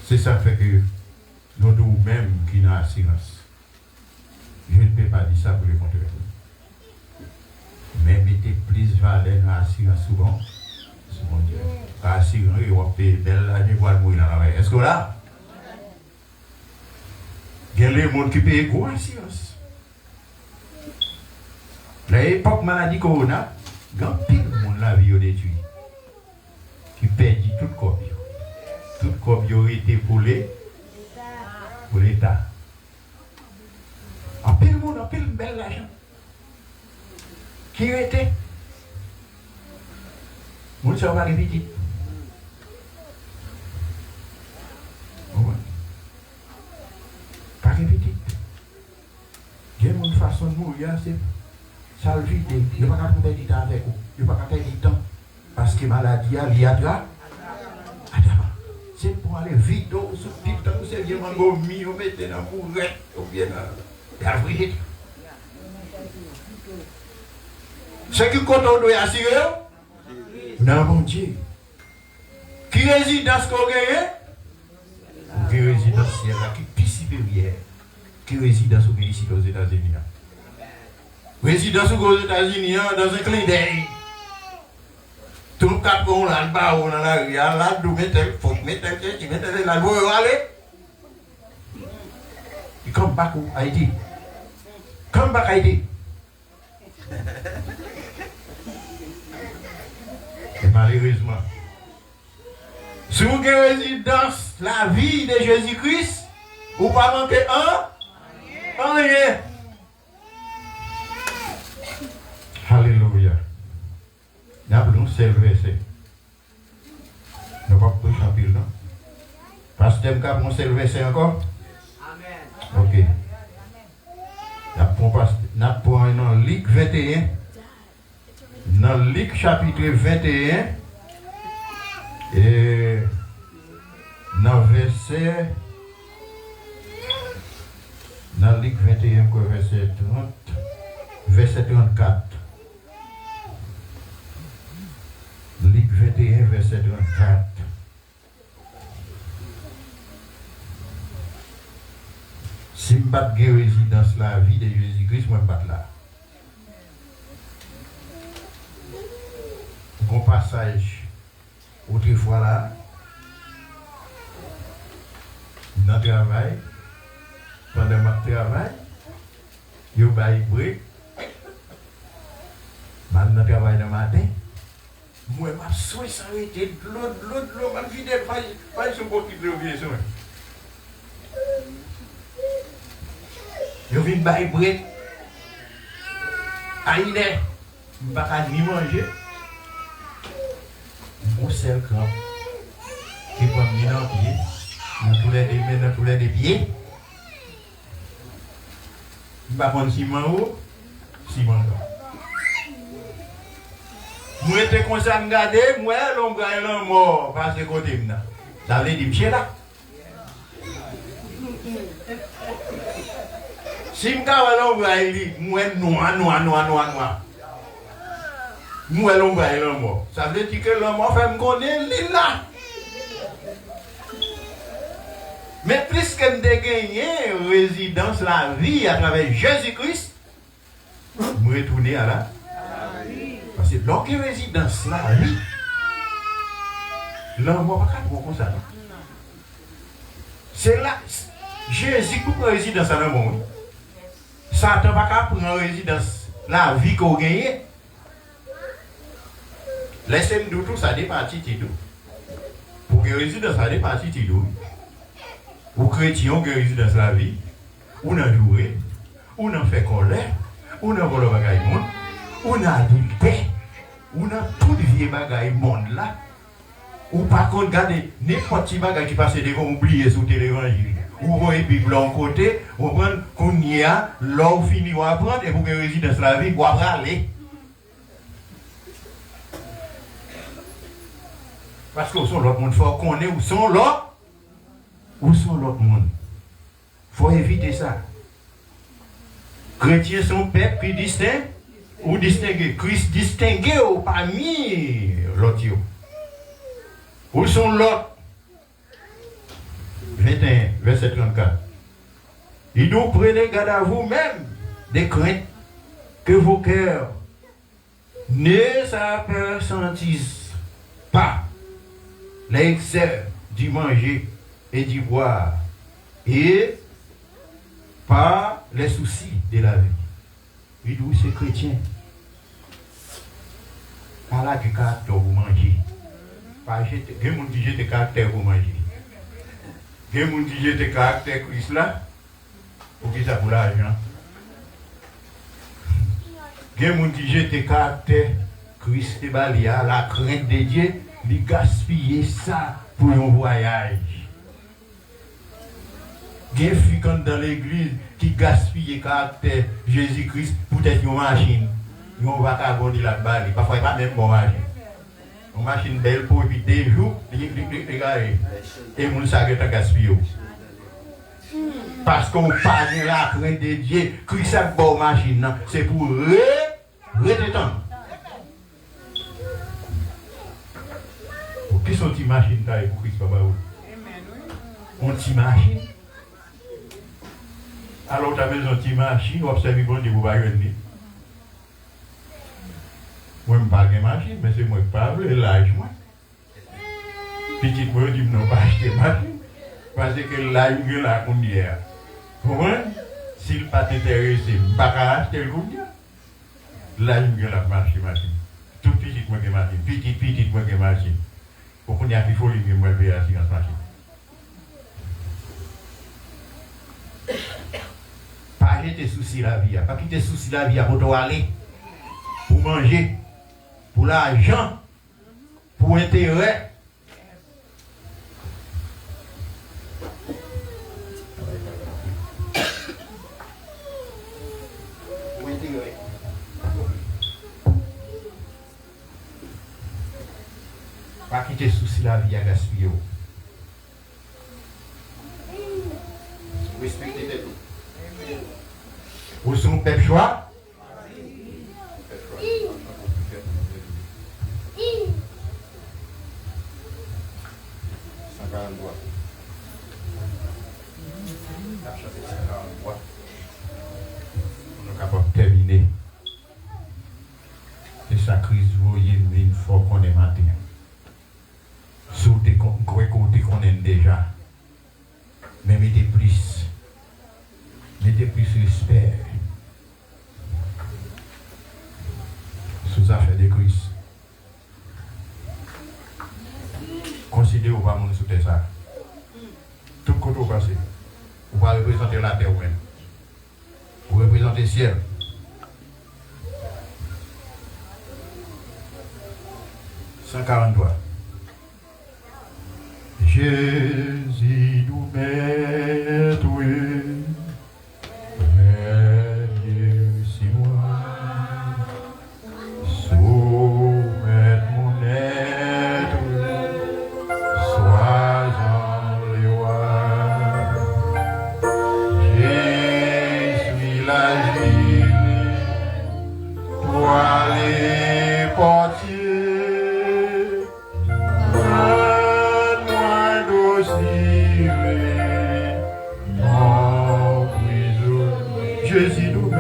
c'est ça fait que nous-mêmes qui avons assurance, je ne peux pas dire ça pour le contraire. Mais mettez plus valeur dans l'assurance souvent. C'est mon Dieu. Assurance, il va payer belle l'année pour mourir dans la vie. Est-ce que là? Il y a des gens qui payent gros assurance. L'époque maladie corona, grand pile de monde la vie détruit. Qui perdit tout corps. Tout corps a été pour l'État. En pile monde, en pile bel argent. Qui était? Mon ça va répéter. Pas répéter. Il y a une façon de mourir, c'est ça le vide. Il n'y a pas qu'à perdre du temps avec vous. Il n'y a pas qu'à perdre du temps. Parce que maladie, il y a là. C'est pour aller vite, sous le temps, c'est bien, on va mettre dans la mourette, ou bien dans la vrille. Ce qui compte, on doit assurer, non, mon Dieu. Qui réside dans ce qu'on gagne? Qui réside dans ce ciel là, qui est plus supérieur, qui réside dans ce pays ici aux États-Unis. Résidence aux États-Unis, dans un clin d'œil. Tout le cap on là, le bas, on a la rue, là, nous mettons, il faut mettre la loi, aller. Il come back to Haïti. Come back Haïti. Et malheureusement, si vous avez résidence, la vie de Jésus-Christ, vous ne pas manquer un rien. Alléluia. Nous avons un seul verset. Nous ne pouvons pas prêcher en pile, non? Pasteur, nous avons un seul verset encore? Amen. Ok. Nous avons dans Luc 21. Dans Luc chapitre 21. Et dans verset. Dans Luc 21, verset 30. Verset 34. Luc 21, verset 34. Si je bats de résidence la vie de Jésus-Christ, moi je bats là. Bon passage, autrefois là, dans le travail, pendant le travail, je vais brique, dans le travail le matin, moi je suis s'arrêter de l'eau, je suis vidé, pas sur beaucoup de l'eau, bien sûr. Je viens de bailler brique, à une heure, je ne vais pas ni manger. Mon seul cran qui prend mis dans le pied, dans tous les deux mains, dans tous les deux pieds. Je ne vais pas prendre ciment haut, ciment bas. Moi, j'étais comme ça, je regarde, moi, l'ombre est mort, parce que côté là. Ça veut dire, monsieur là. Si je regarde l'ombre, moi, noir. Moi, l'ombre est mort. Ça veut dire que l'homme fait me connaître l'île là. Mais puisque je gagné résidence la vie à travers Jésus-Christ, je retourne à là. Parce que lorsque résidence la vie, l'homme ne va pas être comme ça. C'est là, Jésus qui prend résidence dans le monde. Satan ne va pas prendre résidence la vie qu'on gagne. Laissez-nous tout ça dépend de tout. Pour que résidence ça dépend de tout. Pour chrétiens qui résidence la vie, on a joué, on a fait colère, on a volé bagaille monde, on a adulté, on a tout vieux bagaille monde là. Ou par contre, regardez, n'importe qui bagaille qui passe devant oublier sous l'évangile. Ou voyez Bible en côté, on prend qu'on y a, là où finit on apprendre, et pour que résidence la vie, on va aller. Parce que sont l'autre monde, il faut qu'on ait où sont l'autre monde. Il faut éviter ça. Chrétiens sont peuple qui distingue ou distinguer. Christ distingué parmi l'autre. Où sont l'autre? 21, verset 34. Il nous prenez garde à vous-même des craintes que vos cœurs ne s'aperçantissent pas l'excès du manger et du boire et par les soucis de la vie. Il dit, c'est chrétien. Par là du caractère pour manger. Pas jeter, il y a des gens qui jettent caractère pour manger. Il y a des gens qui jettent caractère Christ là. Pour qui ça pour l'argent? Il y a des gens qui jettent caractère Christ et Balia, la crainte de Dieu. Ils gaspillent ça pour un voyage. Il y a des filles dans l'église qui gaspillent le caractère Jésus-Christ pour être une machine. Ils vont pas abonner là-bas. Parfois, il n'y a pas même une machine. Une machine belle pour éviter des jours, regardez. Et vous savez que gaspillé. Parce qu'on parle de la crainte de Dieu, Christ a une bonne machine. C'est pour redétendre. Qui sont les machines pour Christ, papa? On t'y machine. Alors, tu as besoin de machine, on observe bon Dieu pour pas gagner. Moi, je ne parle pas de machine, mais c'est moi qui parle, et l'âge, moi. Petit moi, dit non, pas acheter machine. Parce que l'âge, je la conduire. Vous comprenez? S'il n'est pas intéressé, je ne vais pas acheter le conduire. L'âge, je la machine. Tout petit moi qui machine. Petit moi qui machine. Pour qu'on y a qu'il faut lui me payer l'assurance machine. Pas quitter souci la vie, pas quitter souci la vie pour aller, pour manger, pour l'argent, pour intérêt. Pour intérêt. Pas quitter souci la vie à gaspiller. Respectez tout. Où sont peuple choix? On est capable de terminer. C'est sa crise, vous voyez, mais il faut qu'on ait matin. Sous des côtés qu'on aime déjà. Mais mettez plus respect sous affaire de Christ. Considérez ou pas mon sous ça. Tout côté au passé. Vous va représenter la terre même. Vous représentez le ciel. « 143. Jésus nous met tout. Jésus nous met.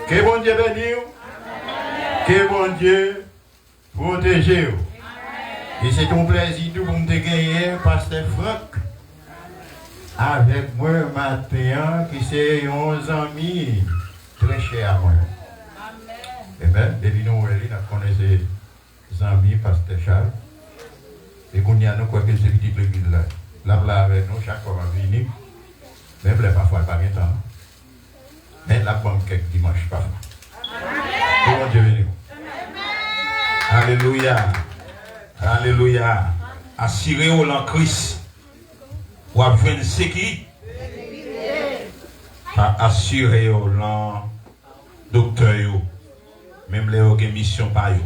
Que bon Dieu bénisse, que bon Dieu protège. Et c'est un plaisir pour me gagner, Pasteur Franck, avec moi matin, qui c'est un ami très cher à moi. Et bien, depuis nous, on connaît ses amis, Pasteur Charles. Et qu'on y a nous, quoi que c'est petite l'église là. Là, avec nous, chaque fois, on va venir. Même les parfois, pas bien temps. Mais la bonne quelques dimanches parfois. Comment Dieu béni. Alléluia. Alléluia. Assurez-vous en Christ. Ou avoir une sécurité. Assurez-vous en docteur. Même les gens qui ont mission par eux.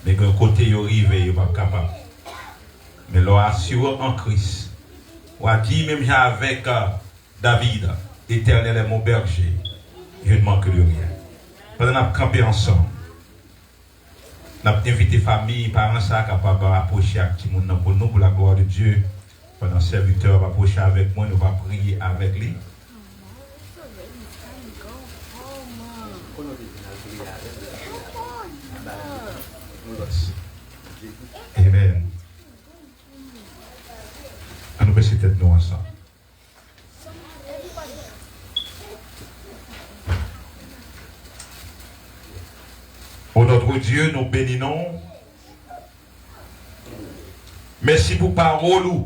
Mais que côté yo rive, yo pas capable. Mais l'on assure en Christ. Ou a dit même avec David, Éternel est mon berger, je ne manque de rien. Pendant qu'on a campé ensemble, on a invité famille, parents, ça capable d'approcher à qui monde pour nous, pour la gloire de Dieu. Pendant que le serviteur va approcher avec moi, nous va prier avec lui. Amen. On nous baisser tête nous ensemble. Ô notre Dieu, nous bénissons. Merci pour parole.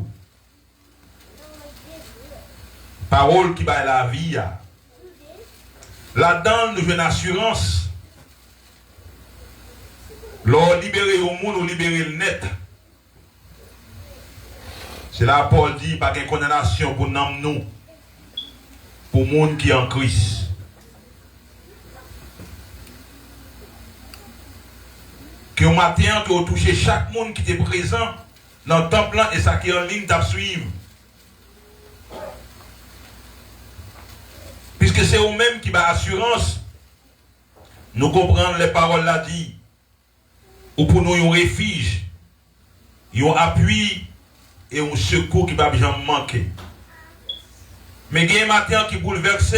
Parole qui va la vie. Là-dedans, nous avons une assurance. L'on libérer au monde, on libérer le net. C'est là Paul dit, pas de condamnation pour nous, pour le monde qui est en Christ. Que au matin, que vous touchez chaque monde qui était présent dans le temple et ça qui est en ligne d'à suivre. Puisque c'est eux-mêmes qui va assurance, nous comprenons les paroles là dit. Ou pour nous un refuge, un appui et un secours qui va bien manquer. Mais il y a un matin qui bouleverse,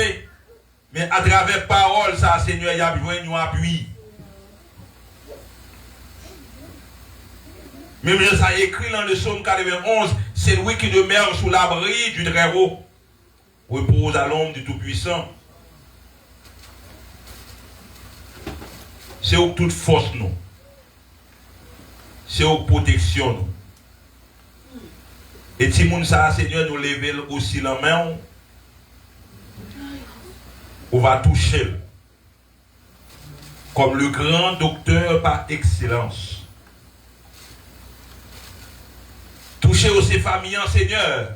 mais à travers parole, ça, Seigneur, il y a besoin d'un appui. Même ça écrit dans le psaume 91, c'est lui qui demeure sous l'abri du Très-Haut, repose à l'ombre du Tout-Puissant. C'est où toute force nous. C'est où protection nous. Et si moun ça, Seigneur, nous lever aussi la main, on va toucher comme le grand docteur par excellence. Toucher aussi familles, Seigneur.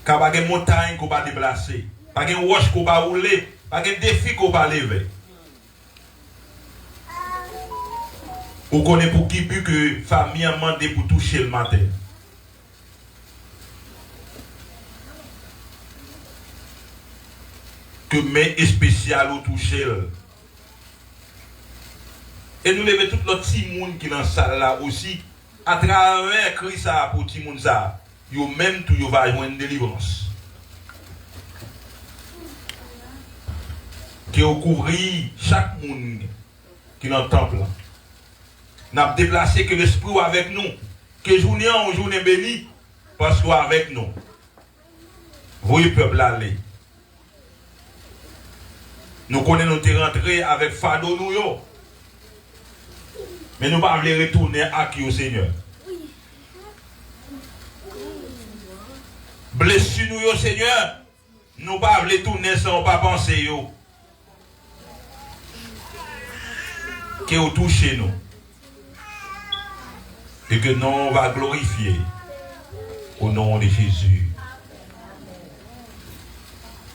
Car pas de montagne qu'on va déplacer, pas de roche qu'on va rouler, pas de défi qu'on va lever. Vous connaissez pour qui but que famille a demandé pour toucher le matin. Que main spéciale ou toucher. Et nous levons tout le petit monde qui est dans la salle là aussi. À travers Christ pour tout le monde ça. Yo même tout yo va avoir une délivrance. Que vous couvrez chaque monde qui est dans le temple là. Nous avons déplacé que l'Esprit avec nous. Que journée en journée bénie, parce qu'il est avec nous. Vous, le peuple, aller. Nous connaissons nous rentrer avec Fado nous. Mais nous ne pouvons pas retourner à qui au Seigneur. Blessure nous, Seigneur. Nous ne pouvons pas retourner sans pas penser. Que vous touchez nous. Et que nous on va glorifier au nom de Jésus.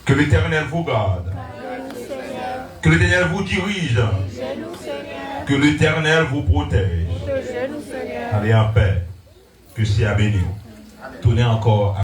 Que l'Éternel vous garde. Que l'Éternel vous dirige. Que l'Éternel vous protège. Allez en paix. Que c'est à bénir. Tournez encore à